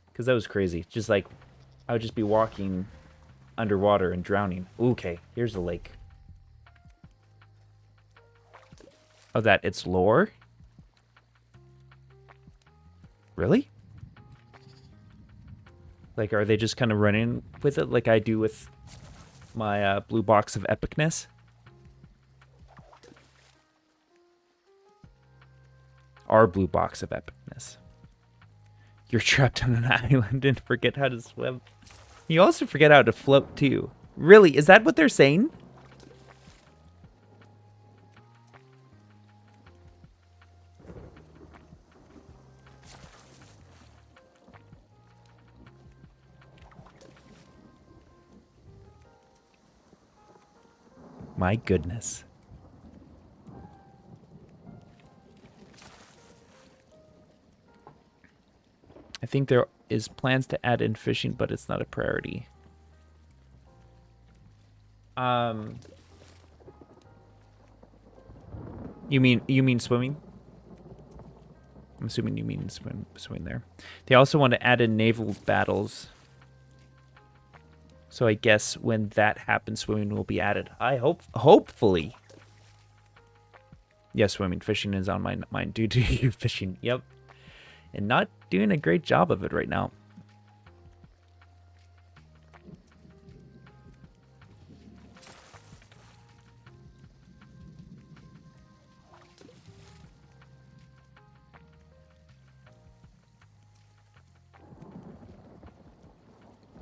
Because that was crazy. Just, like, I would just be walking underwater and drowning. Okay, here's a lake. Oh, that it's lore? Really? Like, are they just kind of running with it like I do with my blue box of epicness? Our blue box of epicness. You're trapped on an island and forget how to swim. You also forget how to float, too. Really? Is that what they're saying? My goodness. I think there is plans to add in fishing, but it's not a priority. You mean swimming? I'm assuming you mean swimming there. They also want to add in naval battles. So I guess when that happens, swimming will be added. I hopefully. Yes, swimming. Fishing is on my mind due to you fishing. Yep. And not doing a great job of it right now.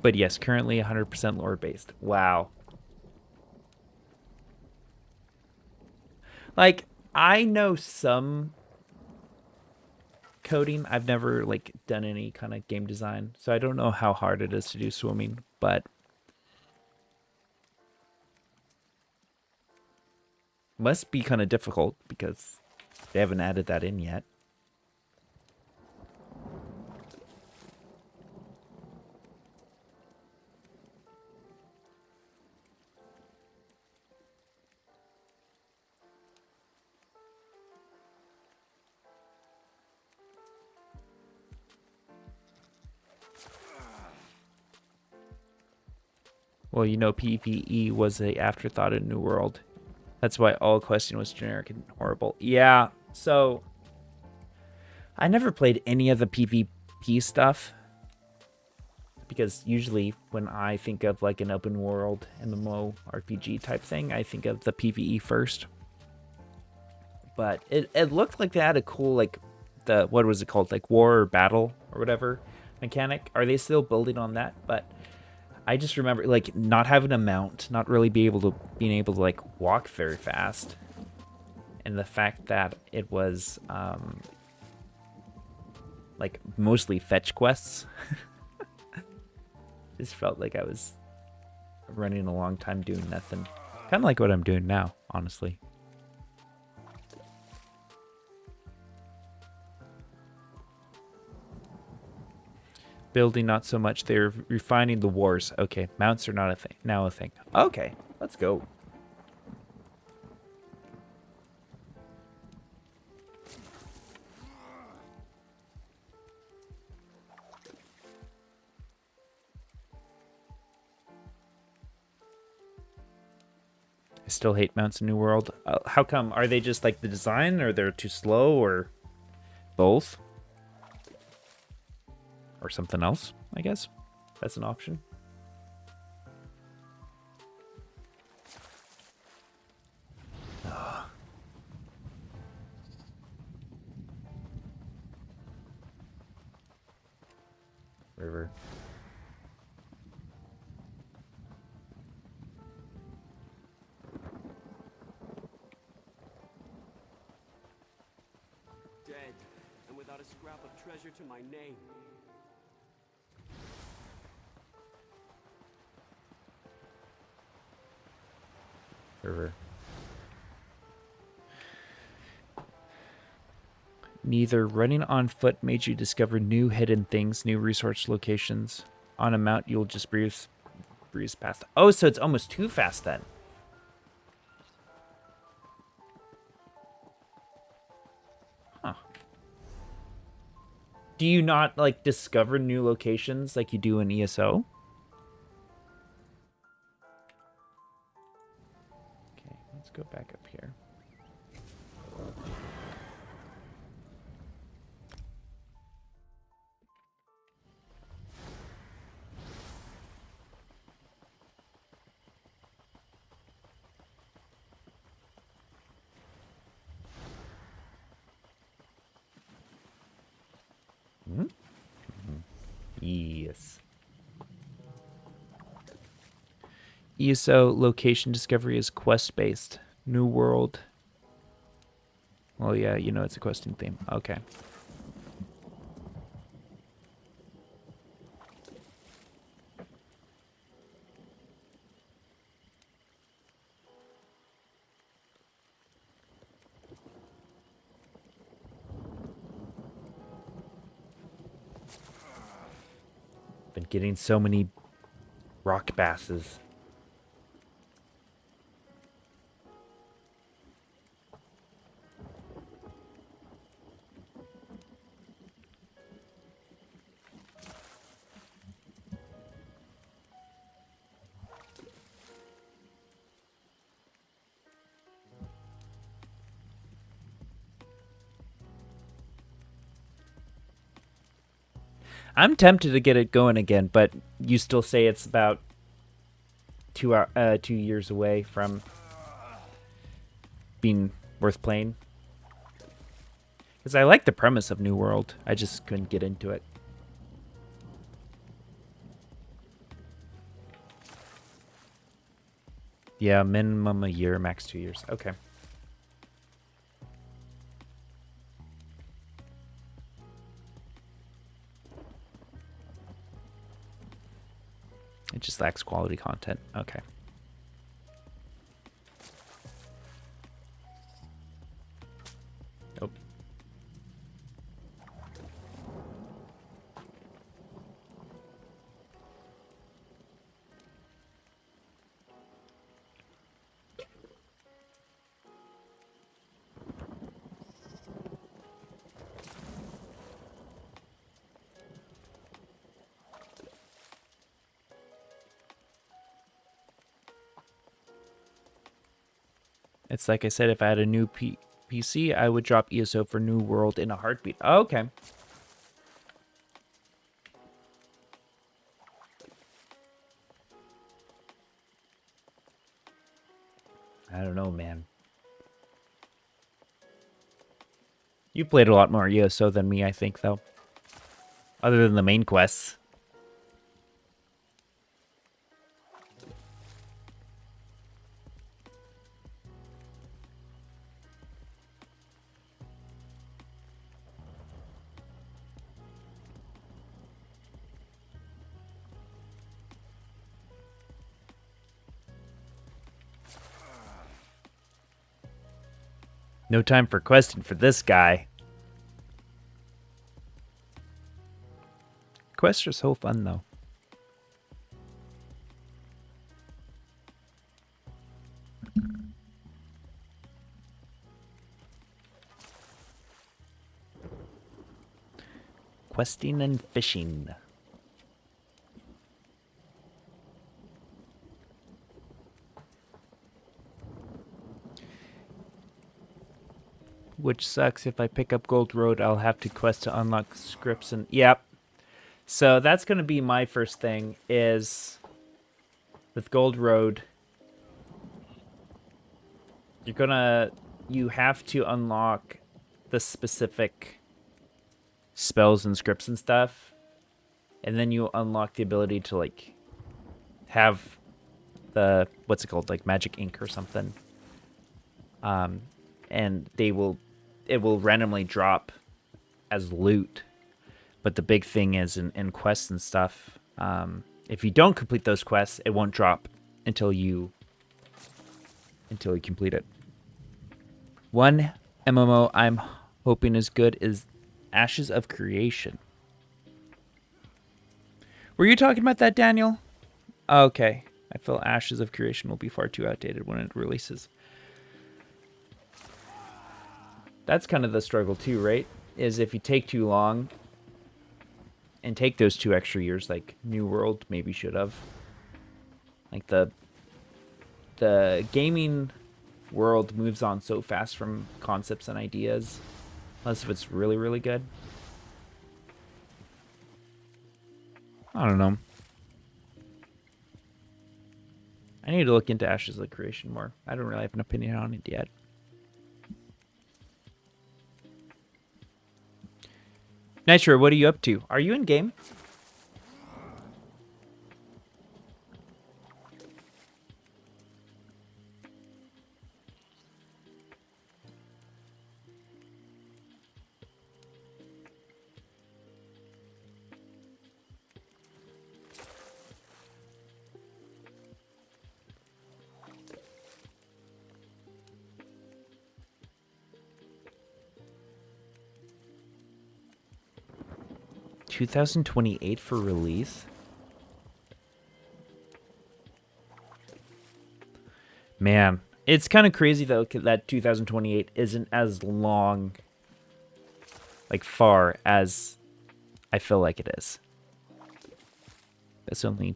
But yes, currently 100% lore based. Wow. Like, I know some coding. I've never, like, done any kind of game design. So I don't know how hard it is to do swimming, but must be kind of difficult because they haven't added that in yet. Well, you know, PvE was a afterthought in New World. That's why all questing was generic and horrible. Yeah, so I never played any of the PvP stuff because usually when I think of like an open world MMO RPG type thing, I think of the PvE first. But it looked like they had a cool, like, what was it called? Like war or battle or whatever mechanic. Are they still building on that? But I just remember, like, not having a mount, not really being able to like walk very fast, and the fact that it was like mostly fetch quests. Just felt like I was running a long time doing nothing. Kind of like what I'm doing now, honestly. Building, not so much. They're refining the wars. Okay, mounts are not a thing. Now a thing. Okay, let's go. Still hate mounts in New World. How come? Are they just like the design, or they're too slow, or both? Or something else, I guess. That's an option. Ugh. River. Dead, and without a scrap of treasure to my name. River. Neither running on foot made you discover new hidden things, new resource locations. On a mount, you'll just breeze past. Oh, so it's almost too fast then. Huh. Do you not like discover new locations like you do in ESO? Okay, let's go back up here. Yes. ESO location discovery is quest-based. New World. Well, yeah, you know it's a questing theme. Okay. Been getting so many rock basses. I'm tempted to get it going again, but you still say it's about 2 years away from being worth playing. Because I like the premise of New World. I just couldn't get into it. Yeah, minimum a year, max 2 years. Okay. It just lacks quality content. Okay. Oh. It's like I said, if I had a new PC, I would drop ESO for New World in a heartbeat. Oh, okay. I don't know, man. You played a lot more ESO than me, I think, though. Other than the main quests. No time for questing for this guy. Quests are so fun, though. Questing and fishing. which sucks. If I pick up Gold Road, I'll have to quest to unlock scripts and yep. So that's gonna be my first thing is with Gold Road. You have to unlock the specific spells and scripts and stuff, and then you unlock the ability to like have the what's it called, like magic ink or something. And it will randomly drop as loot. But the big thing is in quests and stuff, if you don't complete those quests, it won't drop until you complete it. One MMO I'm hoping is good is Ashes of Creation. Were you talking about that, Daniel? Okay. I feel Ashes of Creation will be far too outdated when it releases. That's kind of the struggle too, right? Is if you take too long and take those 2 extra years, like New World maybe should have. Like the gaming world moves on so fast from concepts and ideas, unless if it's really, really good. I don't know. I need to look into Ashes of Creation more. I don't really have an opinion on it yet. Nitro, what are you up to? Are you in game? $2028 for release? Man, it's kind of crazy though that 2028 isn't as long, like far as I feel like it is. That's only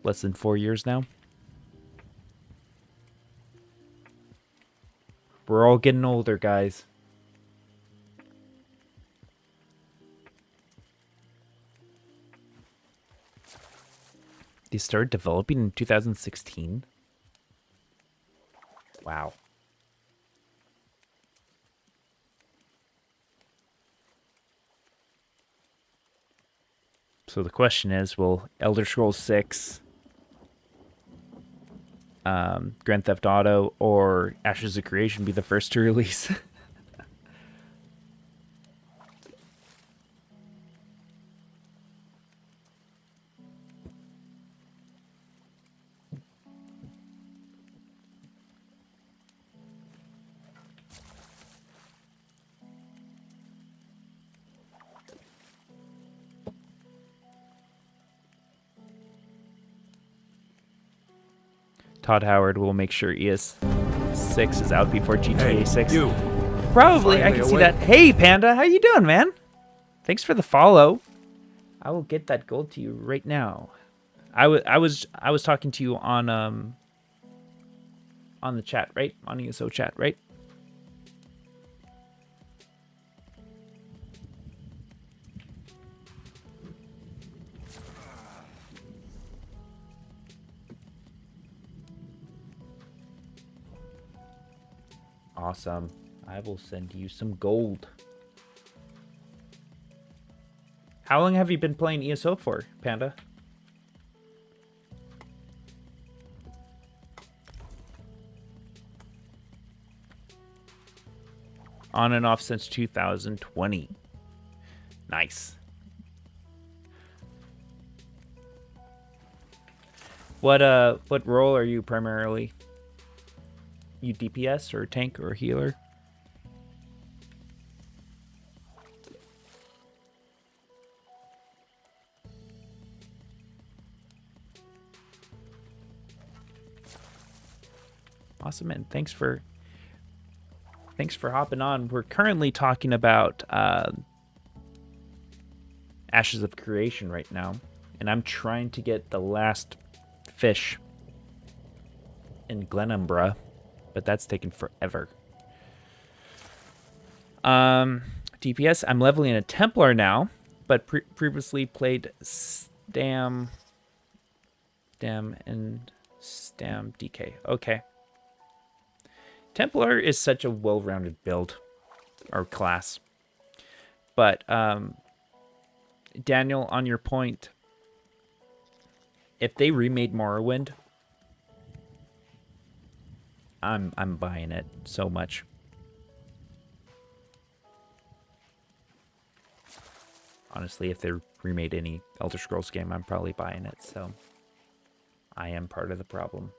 less than 4 years now. We're all getting older, guys. They started developing in 2016? Wow. So the question is, will Elder Scrolls 6, Grand Theft Auto, or Ashes of Creation be the first to release? Todd Howard will make sure ES6 is out before GTA 6. You. Probably, I can see that. Hey, Panda, how you doing, man? Thanks for the follow. I will get that gold to you right now. I was talking to you on the chat, right? On ESO chat, right? Awesome. I will send you some gold. How long have you been playing ESO for, Panda? On and off since 2020. Nice. What role are you primarily? You DPS or tank or healer? Awesome, and thanks for hopping on. We're currently talking about Ashes of Creation right now, and I'm trying to get the last fish in Glenumbra, but that's taken forever. DPS. I'm leveling a Templar now, but previously played Stam, and Stam DK. Okay. Templar is such a well-rounded build or class. But Daniel, on your point, if they remade Morrowind, I'm buying it so much. Honestly, if they remade any Elder Scrolls game, I'm probably buying it. So I am part of the problem.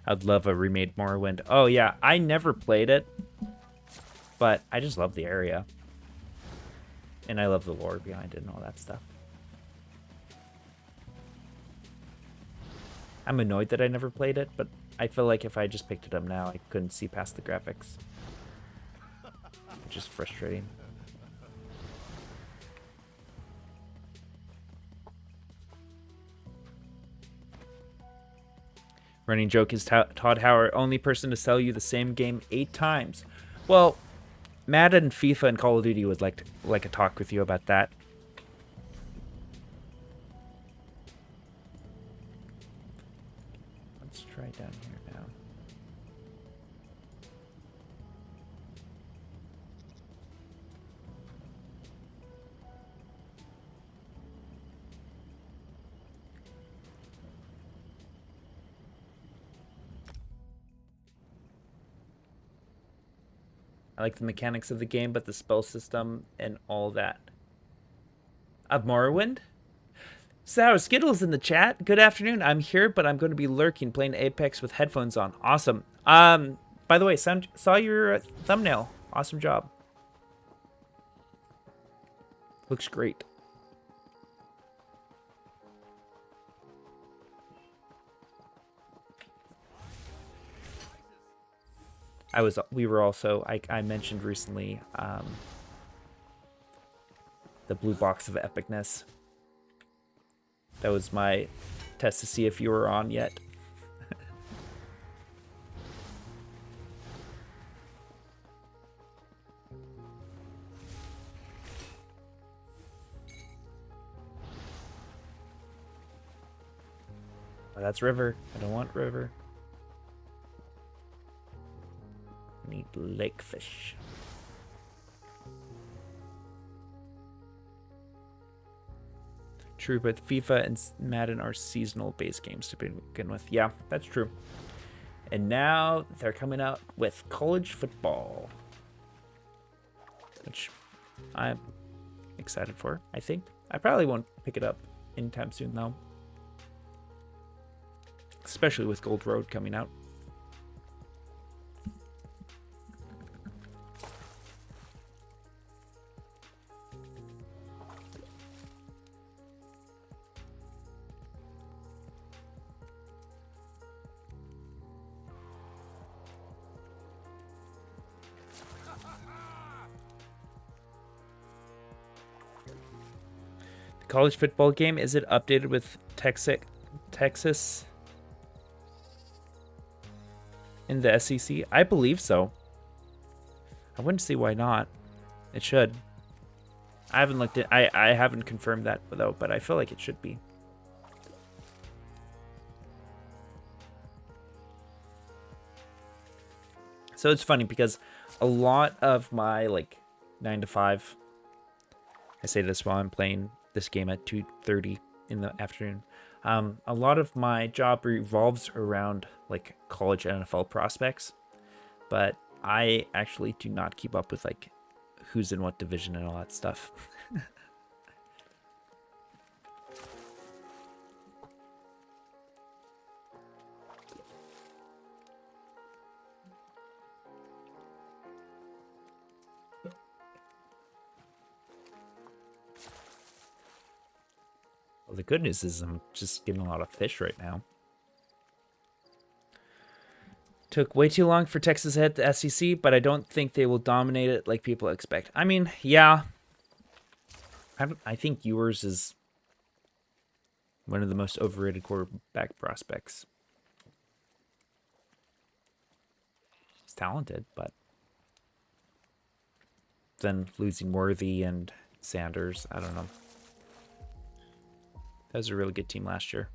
I'd love a remade Morrowind. Oh yeah, I never played it, but I just love the area. And I love the lore behind it and all that stuff. I'm annoyed that I never played it, but I feel like if I just picked it up now, I couldn't see past the graphics. Which is frustrating. Running joke is Todd Howard, only person to sell you the same game 8 times. Well, Madden, FIFA, and Call of Duty would like a talk with you about that. Let's try down here now. I like the mechanics of the game, but the spell system and all that. Of Morrowind? Sour Skittles in the chat. Good afternoon. I'm here, but I'm going to be lurking, playing Apex with headphones on. Awesome. By the way, saw your thumbnail. Awesome job. Looks great. We were also, I mentioned recently, the blue box of epicness. That was my test to see if you were on yet. Oh, that's river. I don't want river. I need lake fish. True, but FIFA and Madden are seasonal base games to begin with. Yeah, that's true. And now they're coming out with college football, which I'm excited for, I think. I probably won't pick it up anytime soon, though. Especially with Gold Road coming out. College football game, is it updated with Texas in the SEC? I believe so. I wouldn't see why not. It should. I haven't looked at I haven't confirmed that though, but I feel like it should be. So it's funny because a lot of my 9 to 5, I say this while I'm playing this game at 2:30 in the afternoon. A lot of my job revolves around college NFL prospects, but I actually do not keep up with who's in what division and all that stuff. Well, the good news is I'm just getting a lot of fish right now. Took way too long for Texas to hit the SEC, but I don't think they will dominate it like people expect. I mean, yeah. I think Ewers is one of the most overrated quarterback prospects. He's talented, but then losing Worthy and Sanders, I don't know. That was a really good team last year.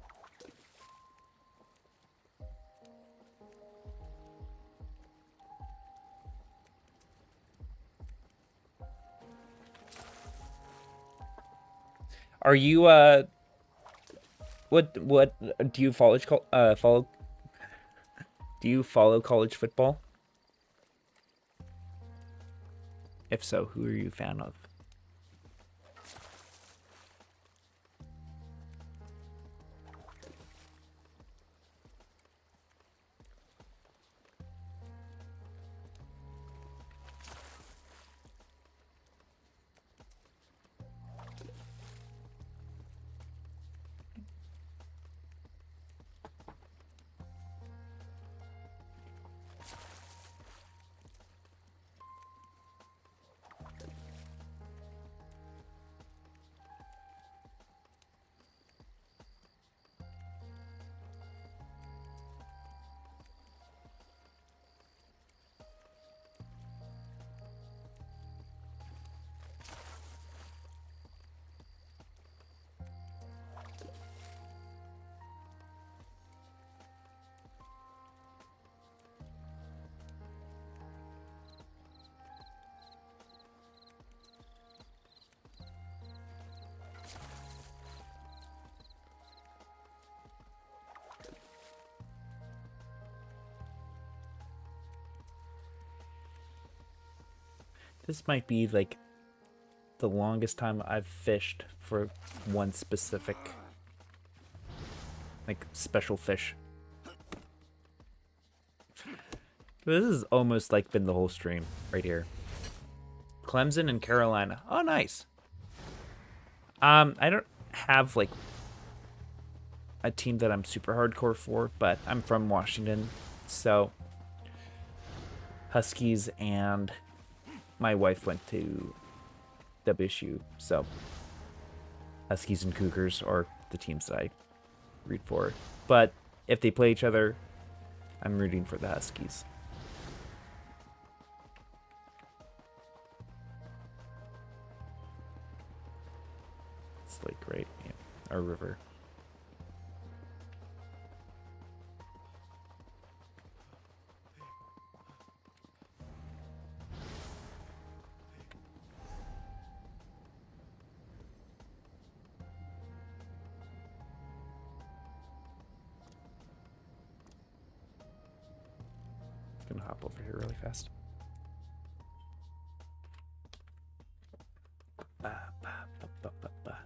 Are you what do you follow do you follow college football? If so, who are you a fan of? This might be like the longest time I've fished for one specific like special fish. This is almost like been the whole stream right here. Clemson and Carolina. Oh, nice. I don't have like a team that I'm super hardcore for, but I'm from Washington, so Huskies, and my wife went to WSU, so Huskies and Cougars are the teams that I root for. But if they play each other, I'm rooting for the Huskies. It's like right, yeah, our river. Gonna hop over here really fast. Ba, ba, ba, ba, ba, ba.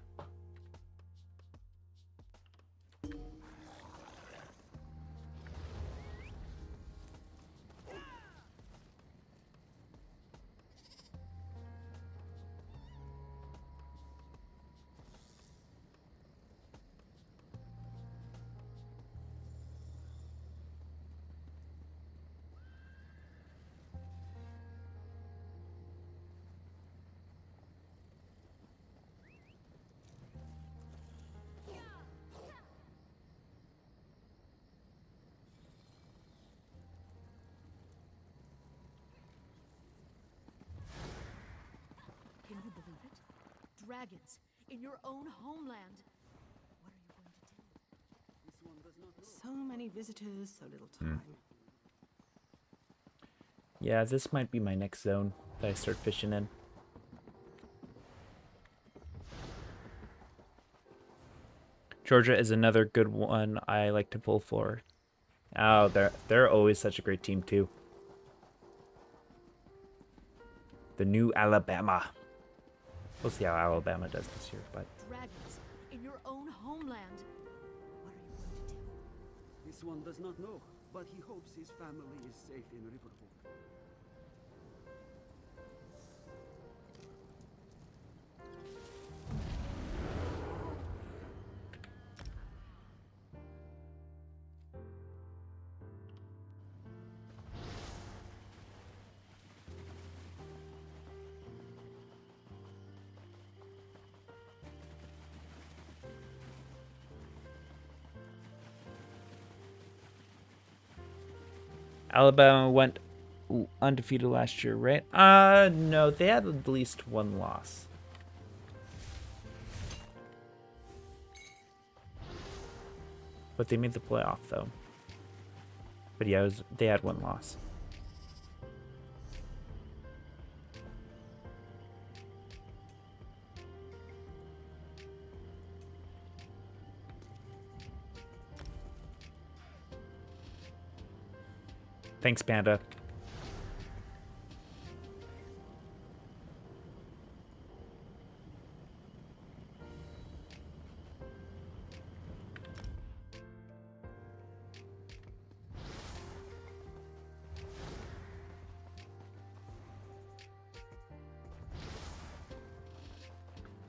Can you believe it? Dragons in your own homeland. What are you going to do? So many visitors, so little time. Yeah, this might be my next zone that I start fishing in. Georgia is another good one I like to pull for. Oh, they're always such a great team too. The new Alabama. We'll see how Alabama does this year, but Dragons in your own homeland. What are you going to do? This one does not know, but he hopes his family is safe in Riverwood. Alabama went undefeated last year, right? No, they had at least one loss. But they made the playoff, though. But yeah, they had one loss. Thanks, Panda.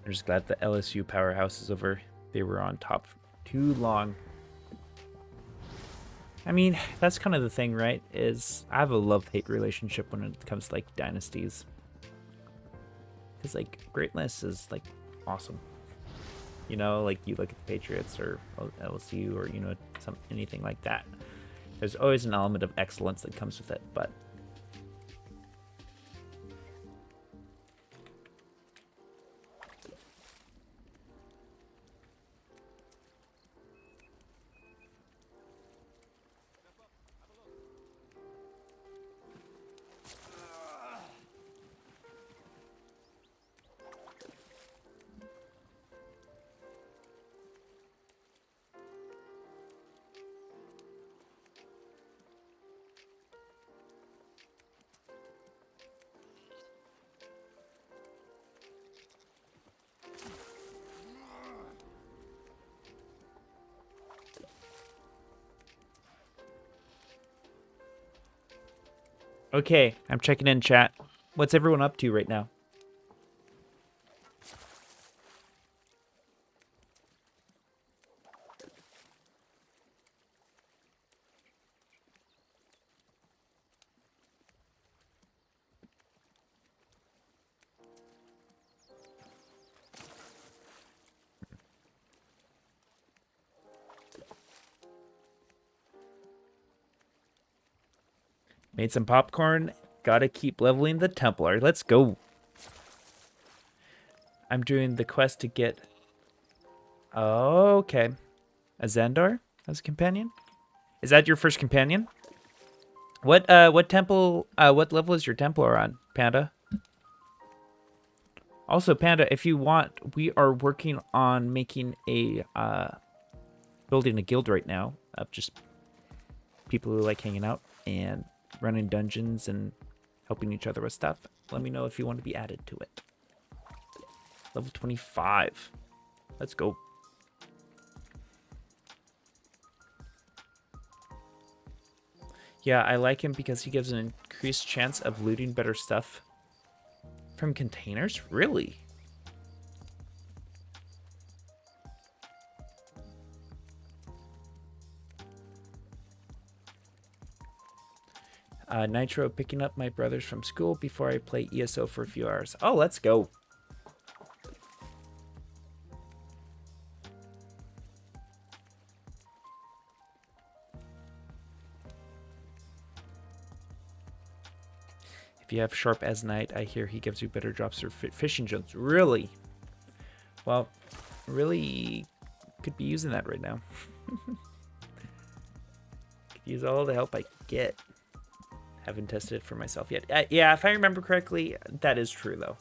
I'm just glad the LSU powerhouse is over. They were on top for too long. I mean, that's kind of the thing, right? Is I have a love-hate relationship when it comes to like dynasties. Because like greatness is like awesome. You know, like you look at the Patriots or LSU or, you know, anything like that. There's always an element of excellence that comes with it, but okay, I'm checking in chat. What's everyone up to right now? Made some popcorn. Gotta keep leveling the Templar. Let's go. I'm doing the quest to get... Oh, okay. A Xandar as a companion? Is that your first companion? What temple, what level is your Templar on, Panda? Also, Panda, if you want, we are working on making a, building a guild right now of just people who like hanging out and running dungeons and helping each other with stuff. Let me know if you want to be added to it. Level 25. Let's go. Yeah, I like him because he gives an increased chance of looting better stuff from containers? Really? Nitro picking up my brothers from school before I play ESO for a few hours. Oh, let's go. If you have Sharp as Knight, I hear he gives you better drops for fishing zones. Really? Well, really could be using that right now. Could use all the help I get. Haven't tested it for myself yet. Yeah, if I remember correctly, that is true, though.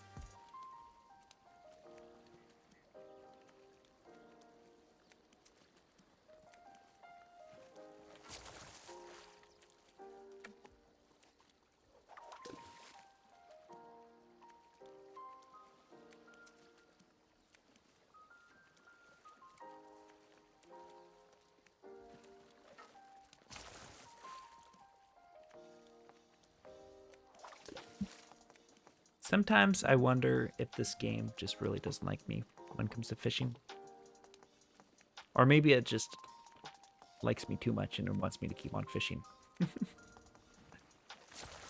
Sometimes I wonder if this game just really doesn't like me when it comes to fishing. Or maybe it just likes me too much and it wants me to keep on fishing.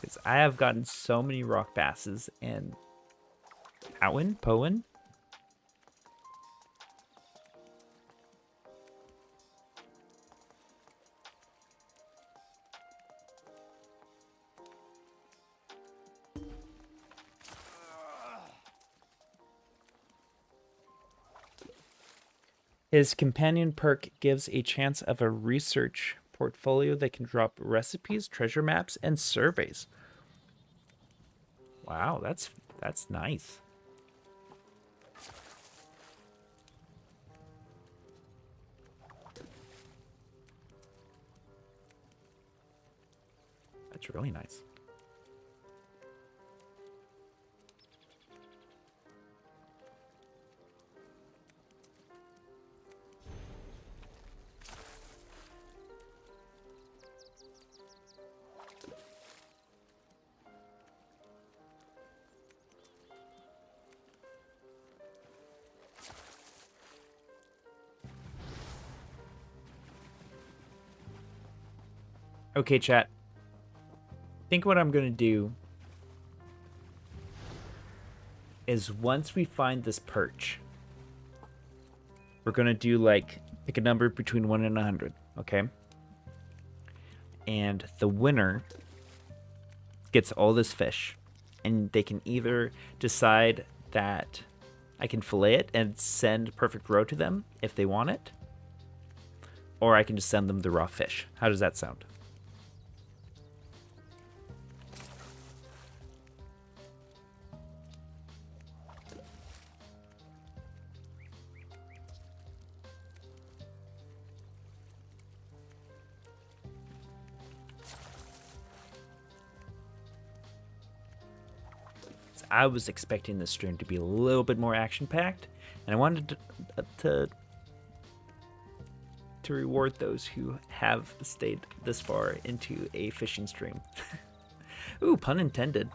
Because I have gotten so many rock basses and Poen. His companion perk gives a chance of a research portfolio that can drop recipes, treasure maps, and surveys. Wow, that's nice. That's really nice. Okay, chat. I think what I'm going to do is once we find this perch, we're going to do like pick a number between 1 and 100, okay? And the winner gets all this fish. And they can either decide that I can fillet it and send Perfect Row to them if they want it, or I can just send them the raw fish. How does that sound? I was expecting this stream to be a little bit more action-packed, and I wanted to reward those who have stayed this far into a fishing stream. Ooh, pun intended.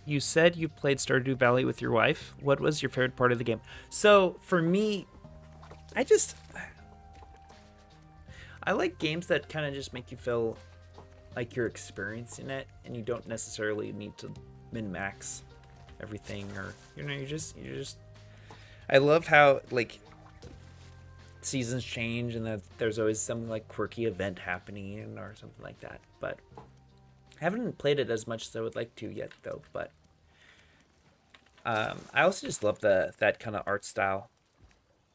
You said you played Stardew Valley with your wife. What was your favorite part of the game? So, for me, I like games that kind of just make you feel like you're experiencing it, and you don't necessarily need to min-max everything, or, you just... I love how, like, seasons change, and that there's always some, like, quirky event happening, or something like that, but... I haven't played it as much as I would like to yet, though, but I also just love that kind of art style.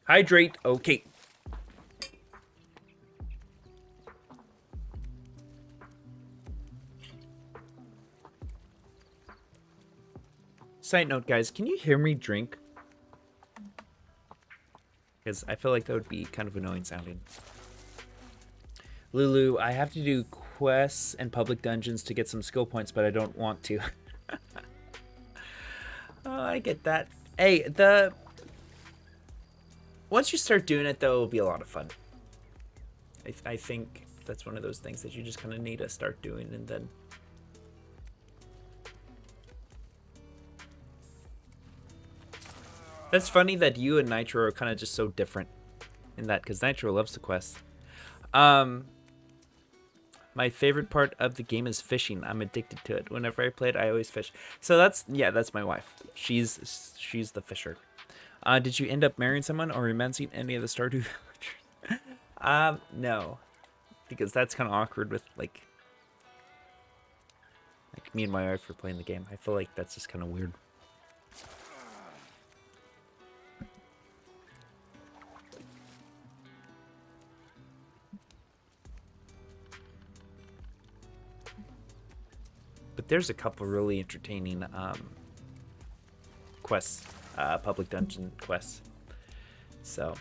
Hydrate, okay. Side note, guys, can you hear me drink? Because I feel like that would be kind of annoying sounding. Lulu, I have to do quests and public dungeons to get some skill points, but I don't want to. Oh, I get that. Hey, once you start doing it, though, it'll be a lot of fun. I think that's one of those things that you just kind of need to start doing, and then... That's funny that you and Nitro are kind of just so different in that, because Nitro loves the quests. My favorite part of the game is fishing. I'm addicted to it. Whenever I play it, I always fish. So that's my wife. She's the fisher. Did you end up marrying someone or romancing any of the Stardew villagers? No, because that's kind of awkward with like me and my wife are playing the game. I feel like that's just kind of weird. But there's a couple really entertaining quests, public dungeon quests. So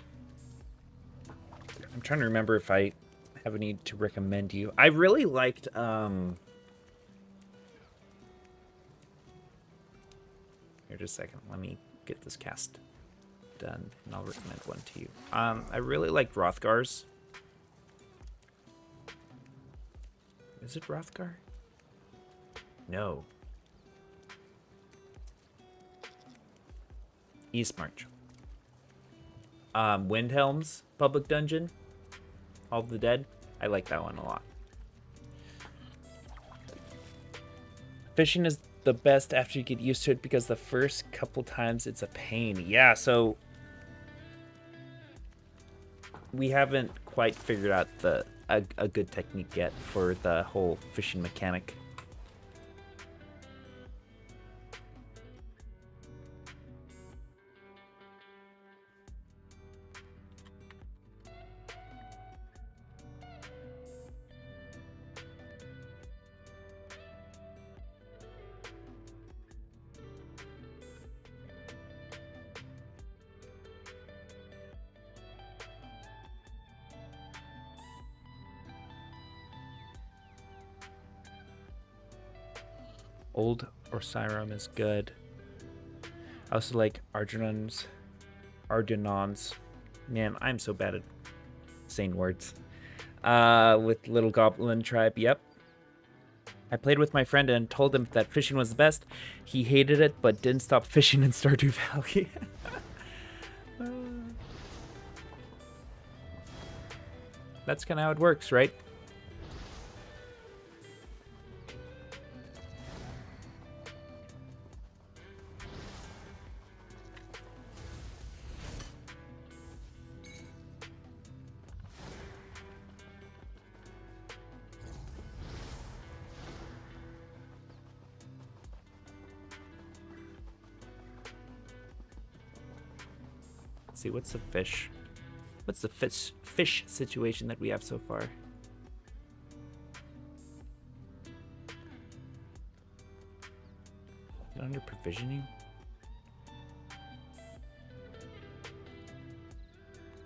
I'm trying to remember if I have any to recommend you. I really liked here, just a second. Let me get this cast done, and I'll recommend one to you. I really liked Rothgar's. Is it Rothgar? No. Eastmarch. Windhelm's public dungeon. All of the Dead. I like that one a lot. Fishing is the best after you get used to it because the first couple times it's a pain. Yeah, so we haven't quite figured out a good technique yet for the whole fishing mechanic. Old Orsirum is good. I also like Arginons. Man, I'm so bad at saying words. With Little Goblin Tribe, yep. I played with my friend and told him that fishing was the best. He hated it, but didn't stop fishing in Stardew Valley. That's kind of how it works, right? Let's see, what's the fish? What's the fish situation that we have so far? Is it under provisioning?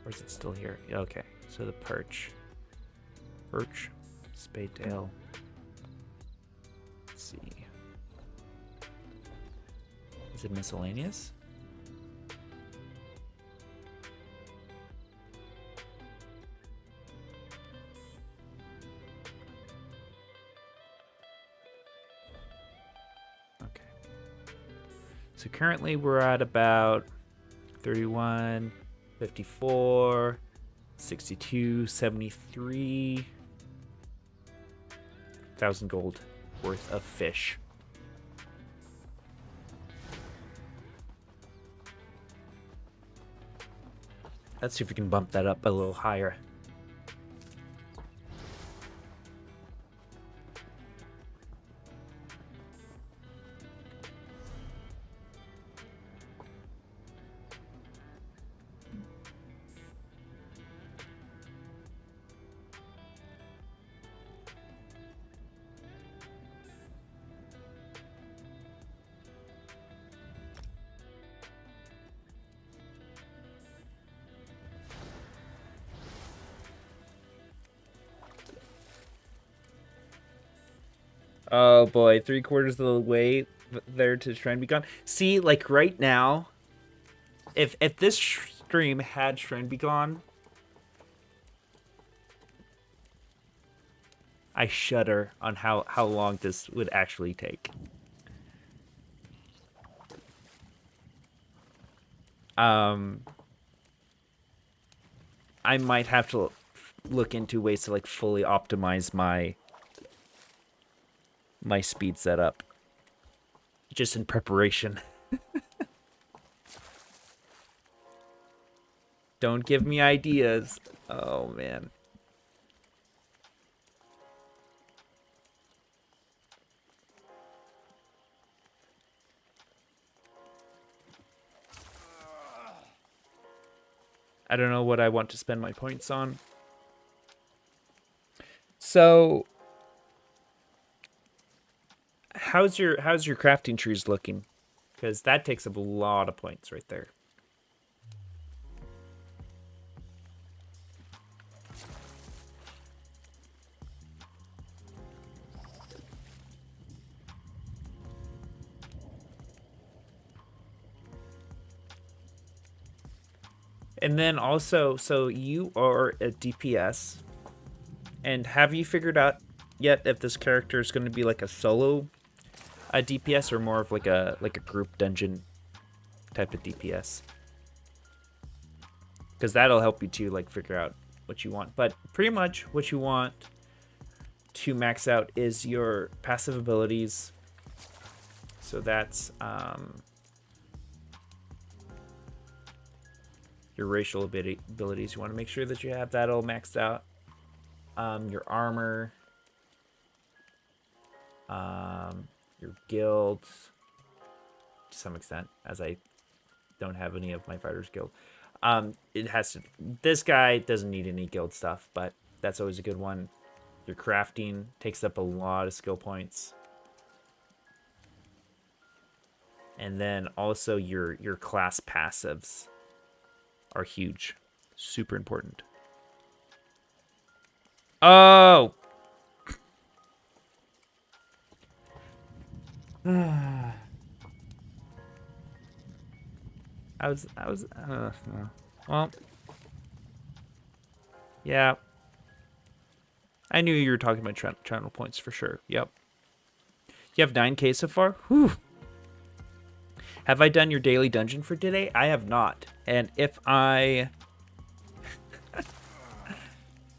Or is it still here? Okay, so the perch, spade tail. Let's see. Is it miscellaneous? So currently we're at about 31, 54, 62, 73 thousand gold worth of fish. Let's see if we can bump that up a little higher. Oh boy, 3/4 of the way there to Shrine Be Gone. See, like right now, if this stream had Shrine Be Gone, I shudder on how long this would actually take. I might have to look into ways to like fully optimize my speed setup just in preparation. Don't give me ideas. Oh man. I don't know what I want to spend my points on. So how's your crafting trees looking? Because that takes up a lot of points right there. And then also, so you are a DPS, and have you figured out yet if this character is going to be like a solo DPS or more of like a group dungeon type of DPS? Because that'll help you to like figure out what you want. But pretty much what you want to max out is your passive abilities. So that's your racial abilities. You want to make sure that you have that all maxed out. Your armor, your guild, to some extent, as I don't have any of my fighters guild. It has to. This guy doesn't need any guild stuff, but that's always a good one. Your crafting takes up a lot of skill points. And then also your class passives are huge. Super important. Oh! I was well, yeah. I knew you were talking about channel points for sure. Yep. You have 9K so far? Whew. Have I done your daily dungeon for today? I have not. And if I...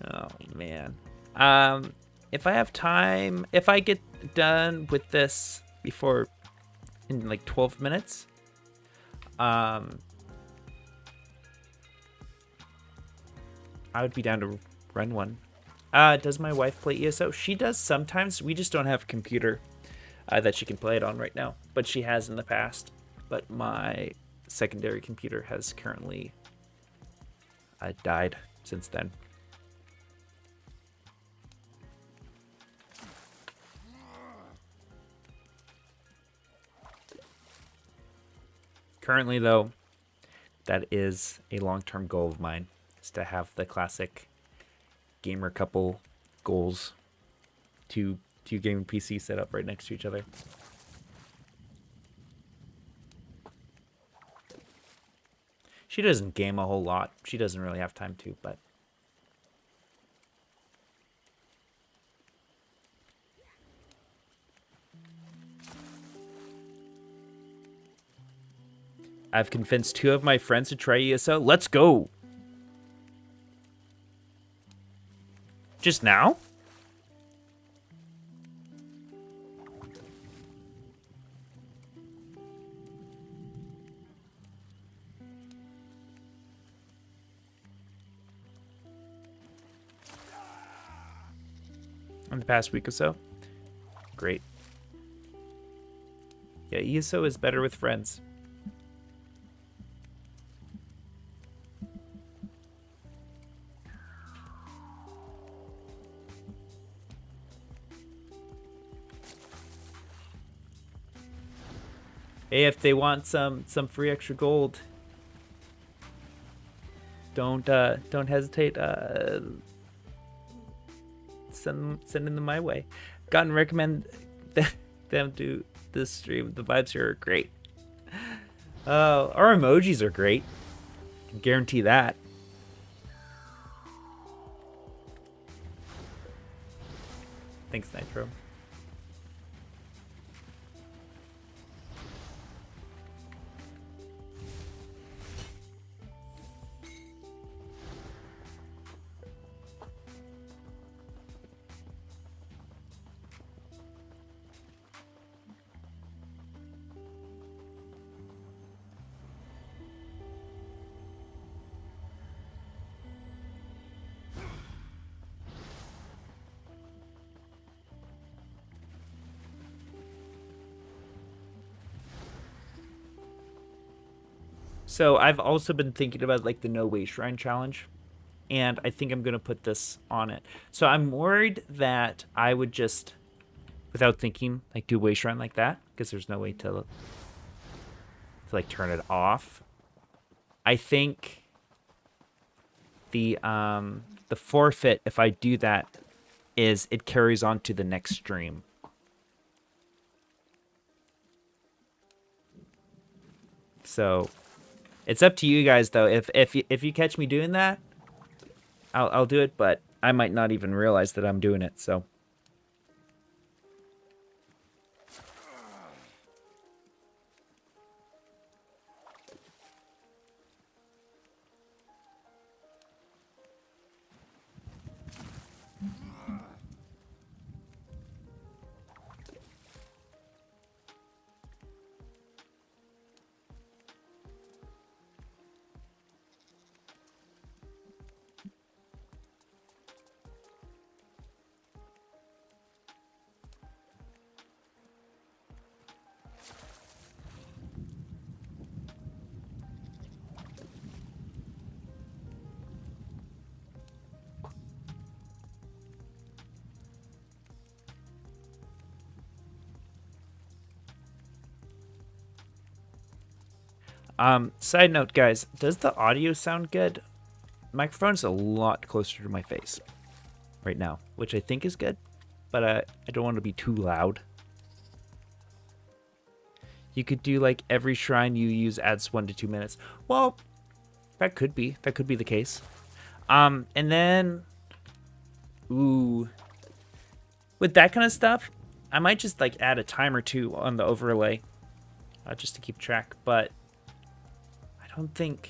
oh, man. If I have time, if I get done with this before in like 12 minutes, I would be down to run one. Does my wife play ESO? She does sometimes. We just don't have a computer that she can play it on right now, but she has in the past. But my secondary computer has currently died since then. Currently, though, that is a long-term goal of mine, is to have the classic gamer couple goals. Two gaming PCs set up right next to each other. She doesn't game a whole lot. She doesn't really have time to, but... I've convinced 2 of my friends to try ESO. Let's go! Just now? In the past week or so? Great. Yeah, ESO is better with friends. Hey, if they want some free extra gold, don't hesitate. Send them my way. Gotten recommend them to this stream. The vibes here are great. Our emojis are great. Can guarantee that. Thanks, Nitro. So I've also been thinking about like the No Way Shrine challenge, and I think I'm gonna put this on it. So I'm worried that I would just without thinking, like do a shrine like that, because there's no way to like turn it off. I think the forfeit, if I do that, is it carries on to the next stream. So it's up to you guys though. If you catch me doing that, I'll do it, but I might not even realize that I'm doing it. So side note, guys, does the audio sound good? Microphone's a lot closer to my face right now, which I think is good, but I don't want to be too loud. You could do like every shrine you use adds 1 to 2 minutes. Well, that could be the case. And then, ooh, with that kind of stuff, I might just like add a time or two on the overlay, just to keep track. But I don't think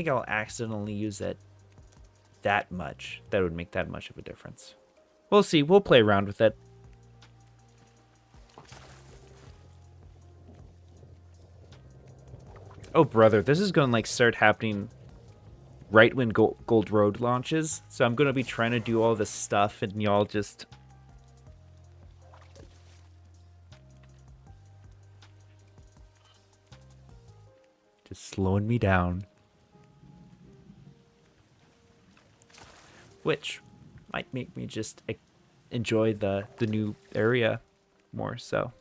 I'll accidentally use it that much. That would make that much of a difference. We'll see. We'll play around with it. Oh, brother, this is going to like start happening right when Gold Road launches. So I'm going to be trying to do all this stuff and y'all just slowing me down. Which might make me just enjoy the new area more so.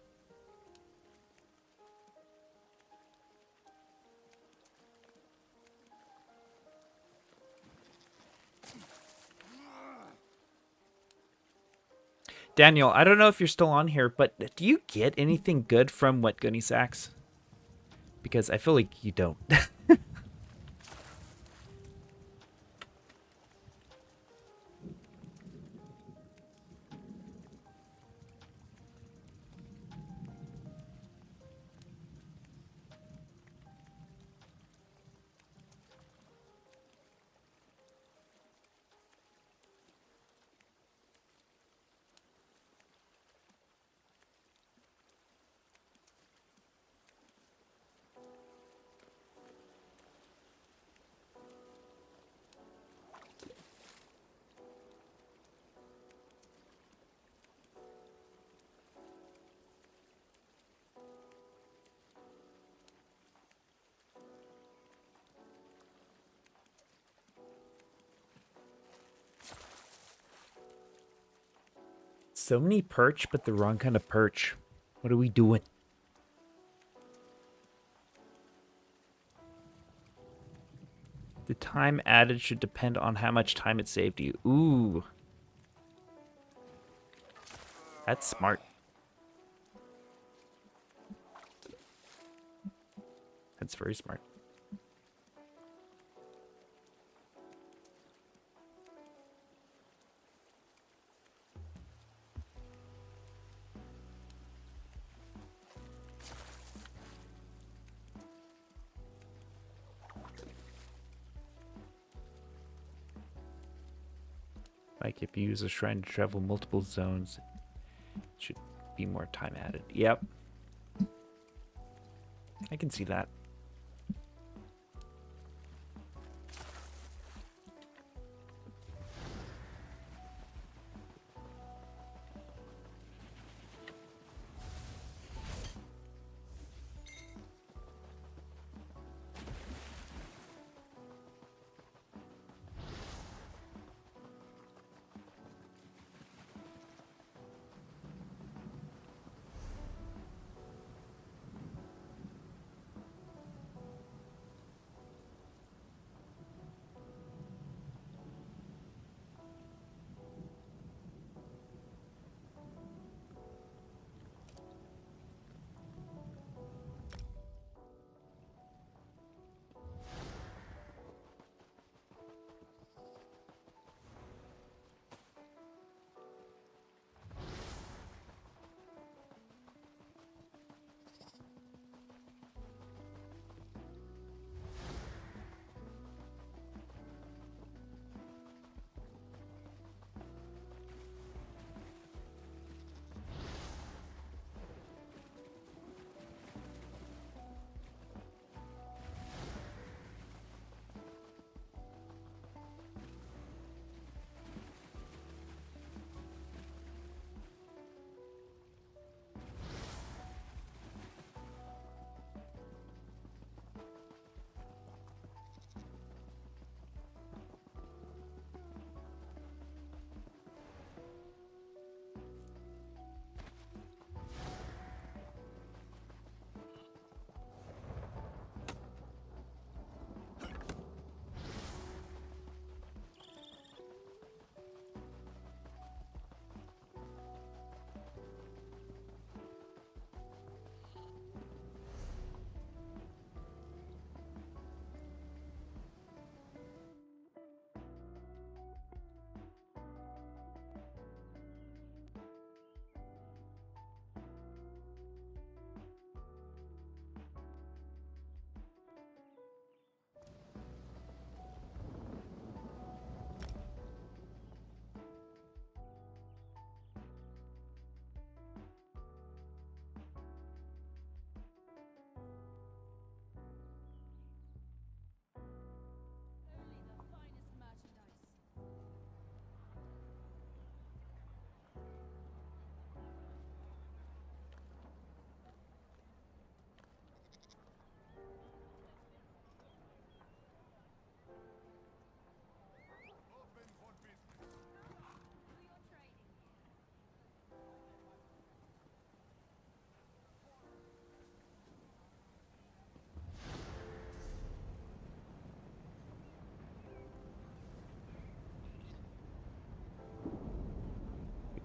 Daniel, I don't know if you're still on here, but do you get anything good from Wet Gunny Sacks? Because I feel like you don't. So many perch, but the wrong kind of perch. What are we doing? The time added should depend on how much time it saved you. Ooh. That's smart. That's very smart. Like if you use a shrine to travel multiple zones, it should be more time added. Yep. I can see that.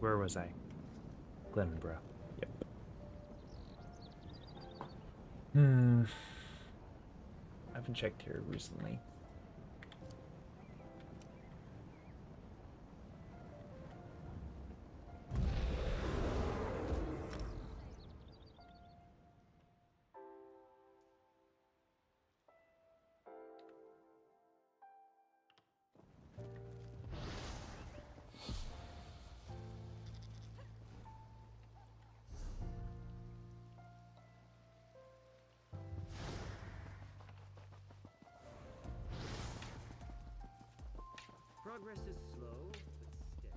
Where was I? Glenborough. Yep. I haven't checked here recently. Progress is slow, but steady.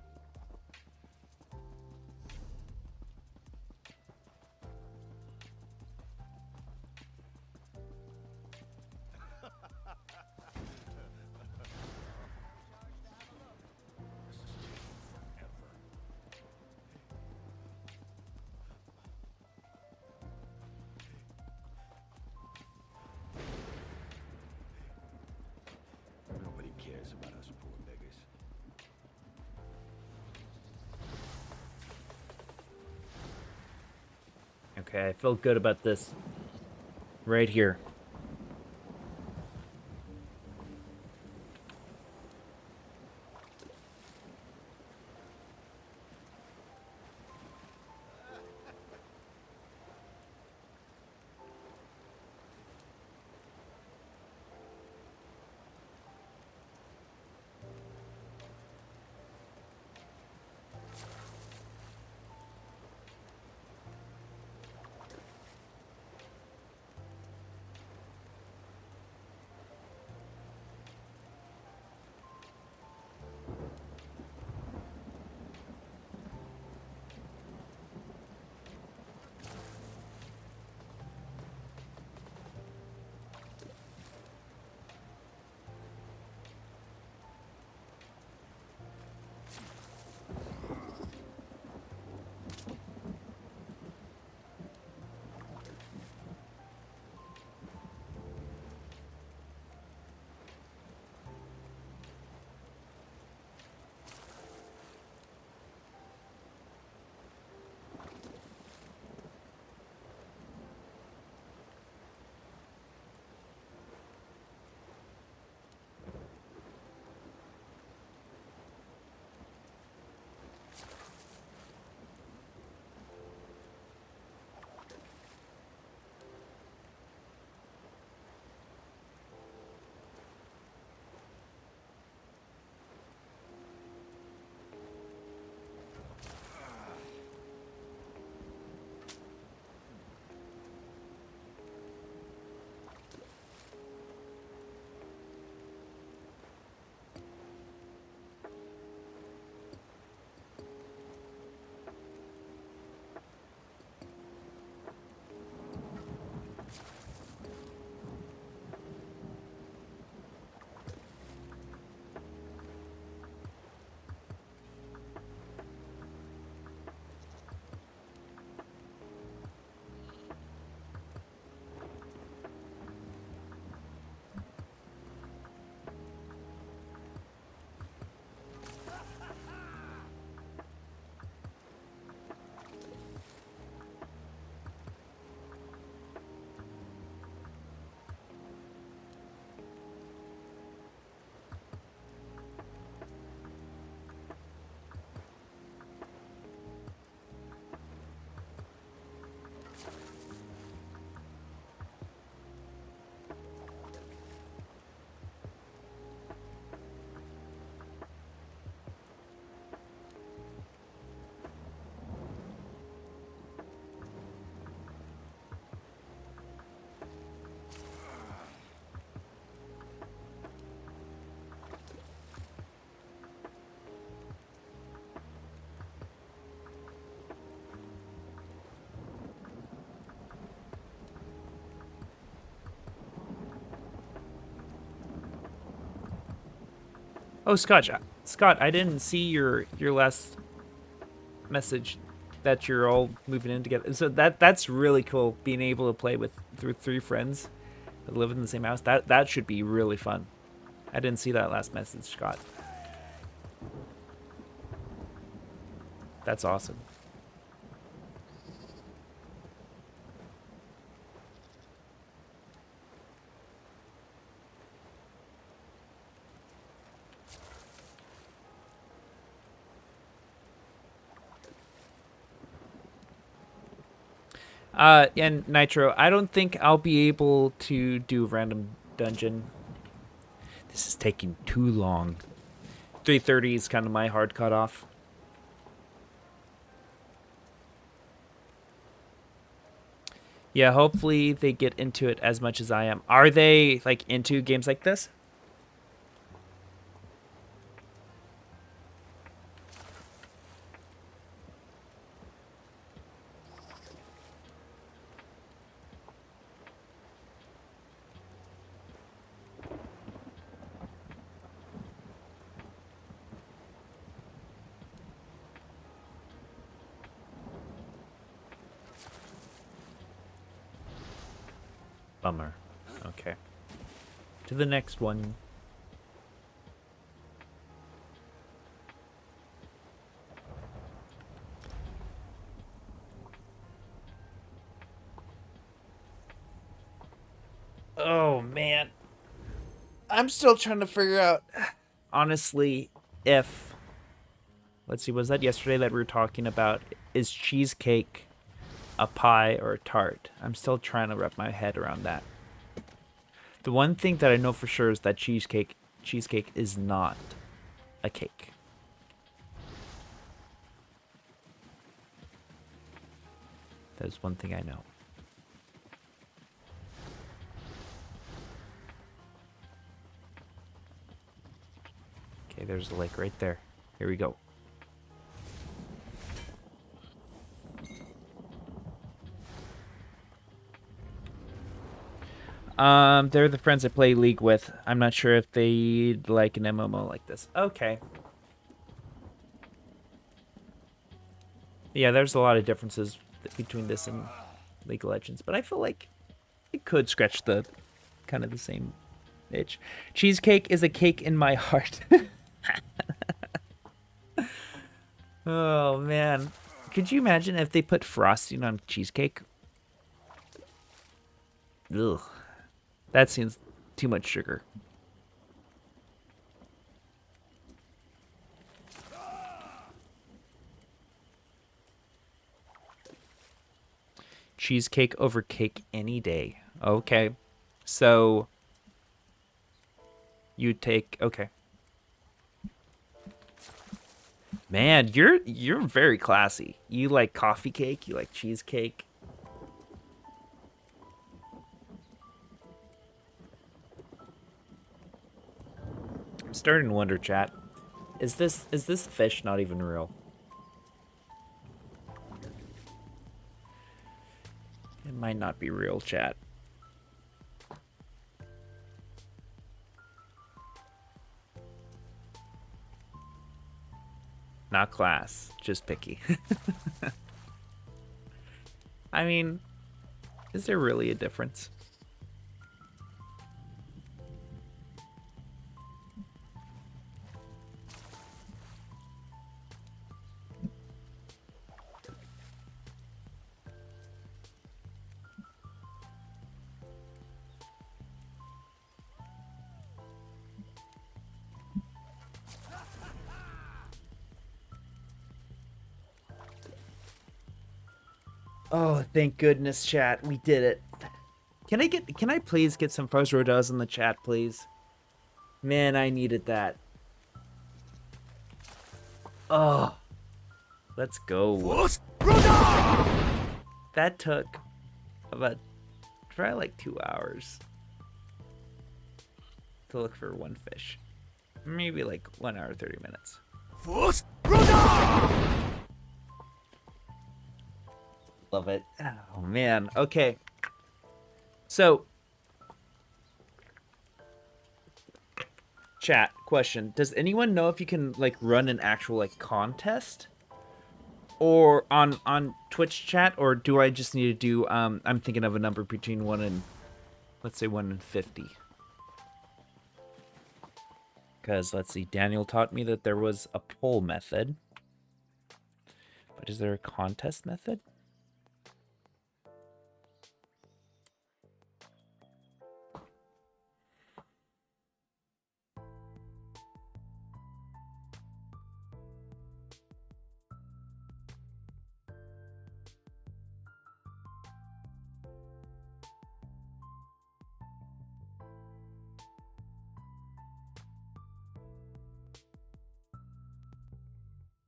Nobody cares about us poor beggars. Okay, I feel good about this. Right here. Oh, Scott, I didn't see your last message that you're all moving in together. So that's really cool. Being able to play with three friends that live in the same house. That should be really fun. I didn't see that last message, Scott. That's awesome. And Nitro, I don't think I'll be able to do random dungeon. This is taking too long. 3:30 is kind of my hard cutoff. Yeah, hopefully they get into it as much as I am. Are they like into games like this? Bummer. Okay. To the next one. Oh, man. I'm still trying to figure out, honestly, if... Let's see, was that yesterday that we were talking about? Is cheesecake a pie or a tart? I'm still trying to wrap my head around that. The one thing that I know for sure is that cheesecake is not a cake. That is one thing I know. Okay, there's the lake right there. Here we go. They're the friends I play League with. I'm not sure if they'd like an MMO like this. Okay. Yeah, there's a lot of differences between this and League of Legends, but I feel like it could scratch the kind of the same itch. Cheesecake is a cake in my heart. Oh, man. Could you imagine if they put frosting on cheesecake? Ugh. That seems too much sugar. Cheesecake over cake any day. Okay. So you take okay. Man, you're very classy. You like coffee cake, you like cheesecake. I'm starting to wonder, chat. Is this fish not even real? It might not be real, chat. Not class, just picky. I mean, is there really a difference? Oh, thank goodness, chat. We did it. Can I please get some Fuzz Rodas in the chat, please? Man, I needed that. Oh. Let's go. That took about probably like 2 hours to look for one fish. Maybe like 1 hour 30 minutes. Love it. Oh man. Okay. So chat question. Does anyone know if you can like run an actual like contest? Or on Twitch chat, or do I just need to do I'm thinking of a number between 1 and let's say 1 and 50. Because let's see, Daniel taught me that there was a poll method. But is there a contest method?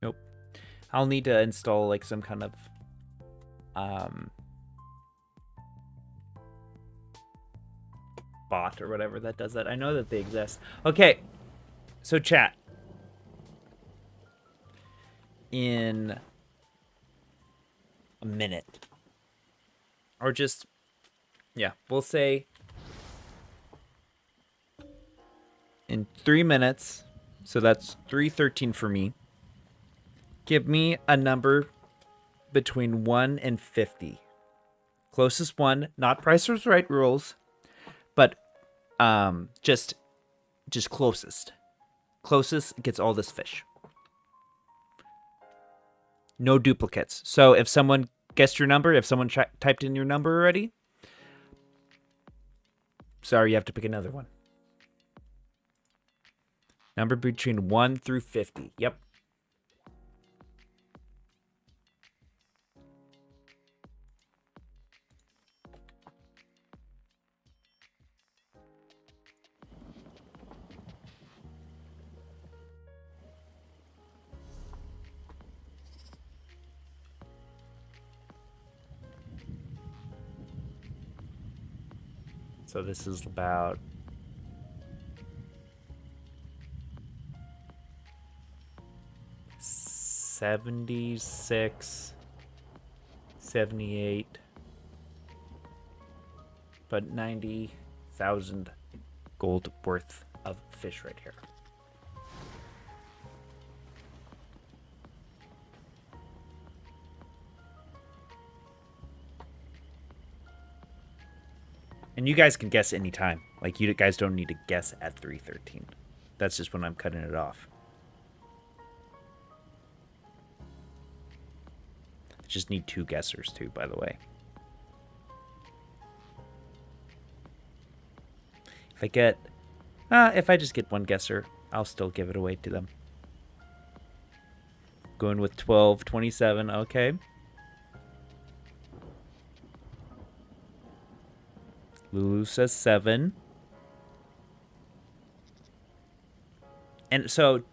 Nope. I'll need to install like some kind of bot or whatever that does that. I know that they exist. Okay. So chat. In a minute. Or just, yeah, we'll say in 3 minutes. So that's 3:13 for me. Give me a number between 1 and 50. Closest one, not Price is Right rules, but just closest. Closest gets all this fish. No duplicates. So if someone guessed your number, if someone typed in your number already, sorry, you have to pick another one. Number between 1 through 50. Yep. So this is about 76, 78, but 90,000 gold worth of fish right here. And you guys can guess anytime. Like, you guys don't need to guess at 3:13. That's just when I'm cutting it off. Just need 2 guessers too, by the way. If I just get 1 guesser, I'll still give it away to them. Going with 12, 27, okay. Lulu says 7. And so,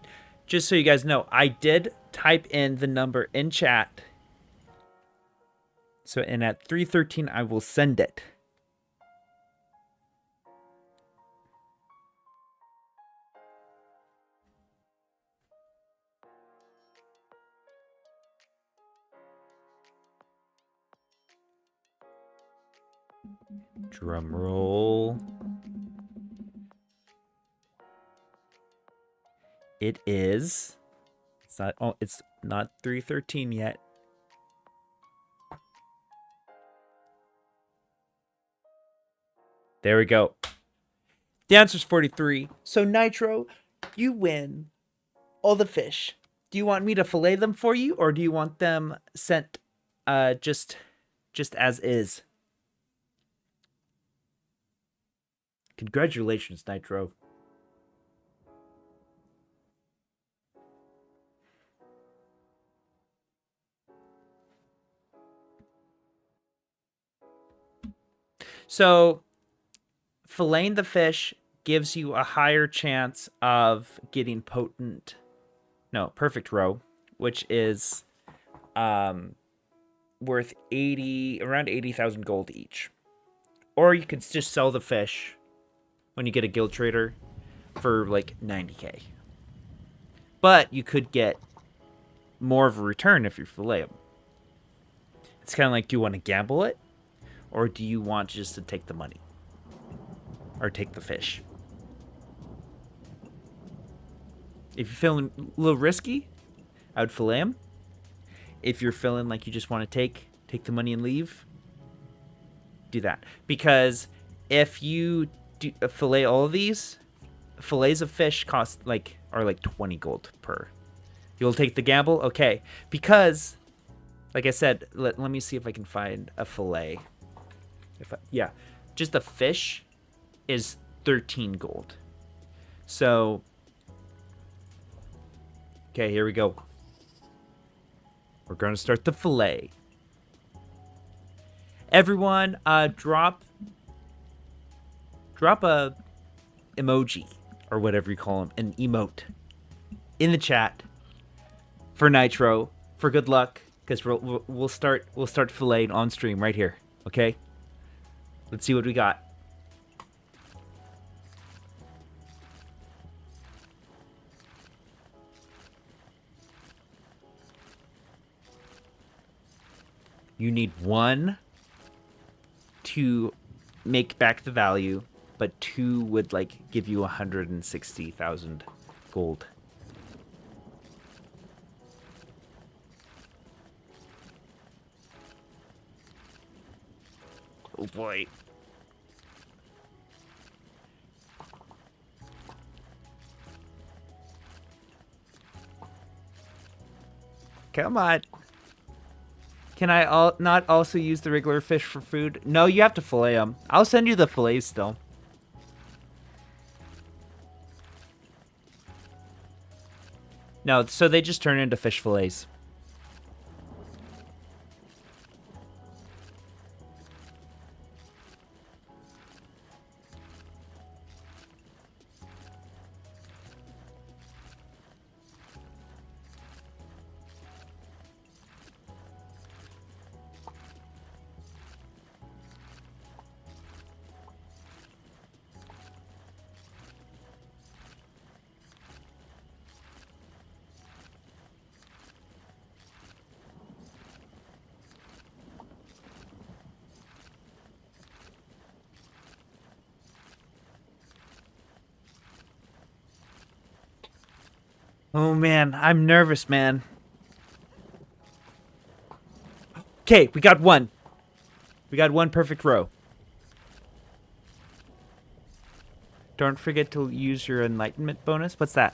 just so you guys know, I did type in the number in chat. So, and at 3:13, I will send it. Drum roll. It is. It's not 3:13 yet. There we go. The answer's 43. So Nitro, you win all the fish. Do you want me to fillet them for you, or do you want them sent just as is? Congratulations, Nitro. So, filleting the fish gives you a higher chance of getting perfect roe, which is worth around 80,000 gold each. Or you could just sell the fish when you get a guild trader for like 90k. But you could get more of a return if you fillet them. It's kind of like, do you want to gamble it? Or do you want just to take the money? Or take the fish? If you're feeling a little risky, I would fillet them. If you're feeling like you just want to take the money and leave, do that. Because if you fillet all of these, fillets of fish are like 20 gold per. You'll take the gamble? Okay. Because Like I said, let me see if I can find a fillet. Yeah, just a fish is 13 gold. So, okay, here we go. We're going to start the fillet. Everyone, drop a emoji or whatever you call them, an emote in the chat for Nitro for good luck, because we'll start filleting on stream right here. Okay, let's see what we got. You need 1 to make back the value, but 2 would like give you 160,000 gold. Oh boy. Come on. Can I not also use the regular fish for food? No, you have to fillet them. I'll send you the fillets still. No, so they just turn into fish fillets. Oh man, I'm nervous, man. Okay, we got 1. We got 1 perfect row. Don't forget to use your enlightenment bonus. What's that?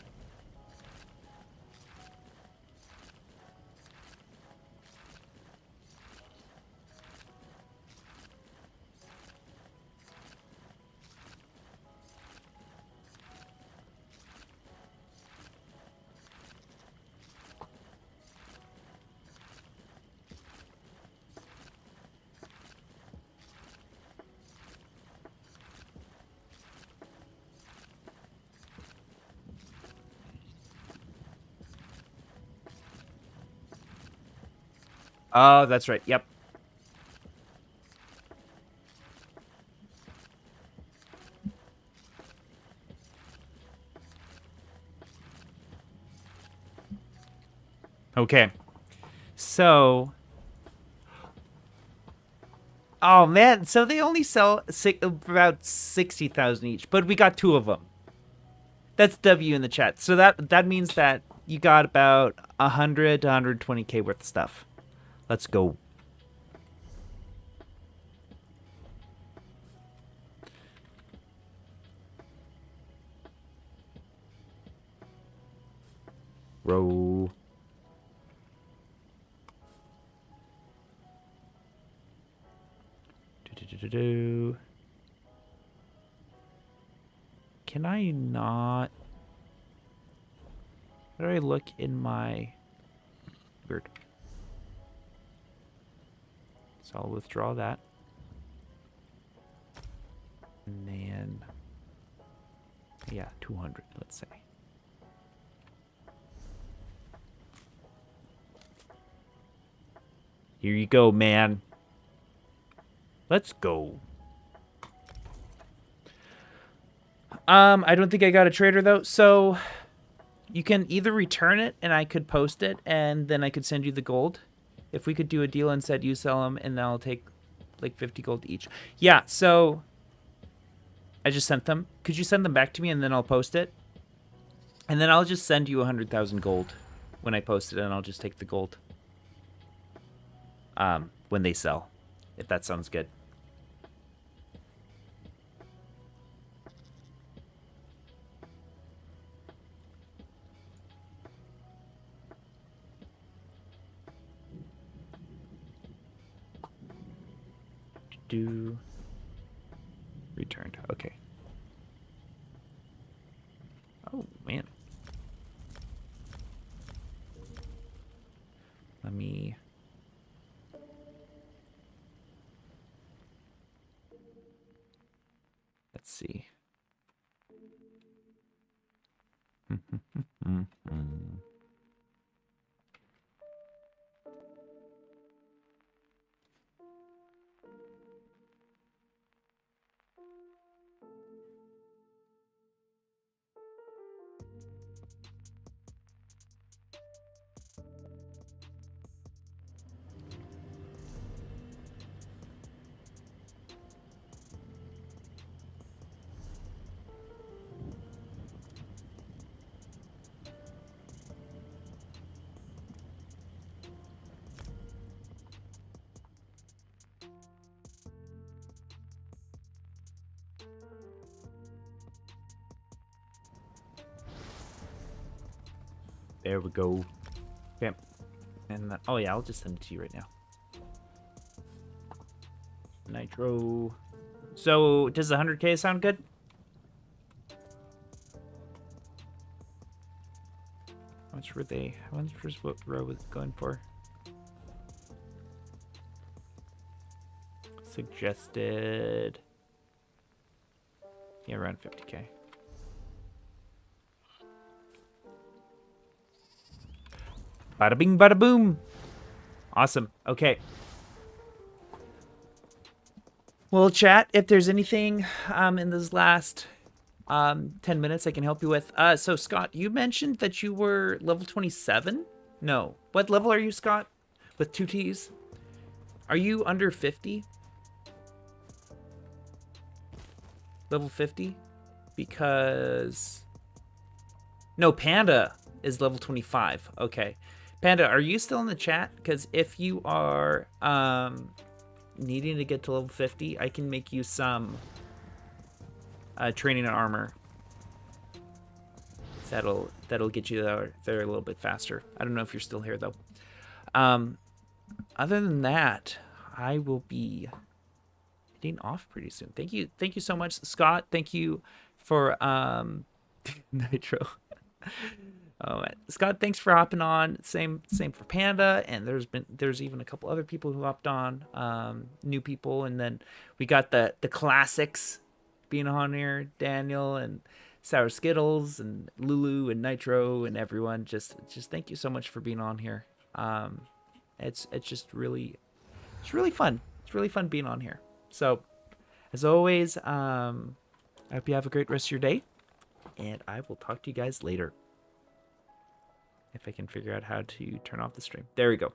Oh, that's right. Yep. Okay. So, oh man, so they only sell about 60,000 each, but we got 2 of them. That's W in the chat. So that means that you got about 100 to 120k worth of stuff. Let's go. Row. Do. Can I not? How do I look in my... Weird. So I'll withdraw that. And then... yeah, 200, let's say. Here you go, man. Let's go. I don't think I got a trader though, so you can either return it and I could post it and then I could send you the gold. If we could do a deal and said you sell them and then I'll take like 50 gold each. Yeah, so I just sent them. Could you send them back to me and then I'll post it? And then I'll just send you 100,000 gold when I post it and I'll just take the gold. When they sell, if that sounds good. do. Returned. Okay. Oh, man. Let me... Let's see. There we go. Bam. And oh yeah, I'll just send it to you right now. Nitro. So does the 100K sound good? How much were they? How much was what row was going for? Suggested. Yeah, around 50K. Bada bing, bada boom. Awesome. Okay. Well, chat, if there's anything in this last 10 minutes I can help you with. So, Scott, you mentioned that you were level 27? No. What level are you, Scott? With 2 T's? Are you under 50? Level 50? Because... No, Panda is level 25. Okay. Panda, are you still in the chat? Because if you are needing to get to level 50, I can make you some training and armor. That'll get you there a little bit faster. I don't know if you're still here though. Other than that, I will be heading off pretty soon. Thank you so much, Scott. Thank you for Nitro. Oh, Scott, thanks for hopping on. Same for Panda, and there's even a couple other people who hopped on, new people, and then we got the classics being on here, Daniel and Sour Skittles and Lulu and Nitro and everyone. Just thank you so much for being on here. It's just really fun. It's really fun being on here. So, as always, I hope you have a great rest of your day, and I will talk to you guys later. If I can figure out how to turn off the stream. There we go.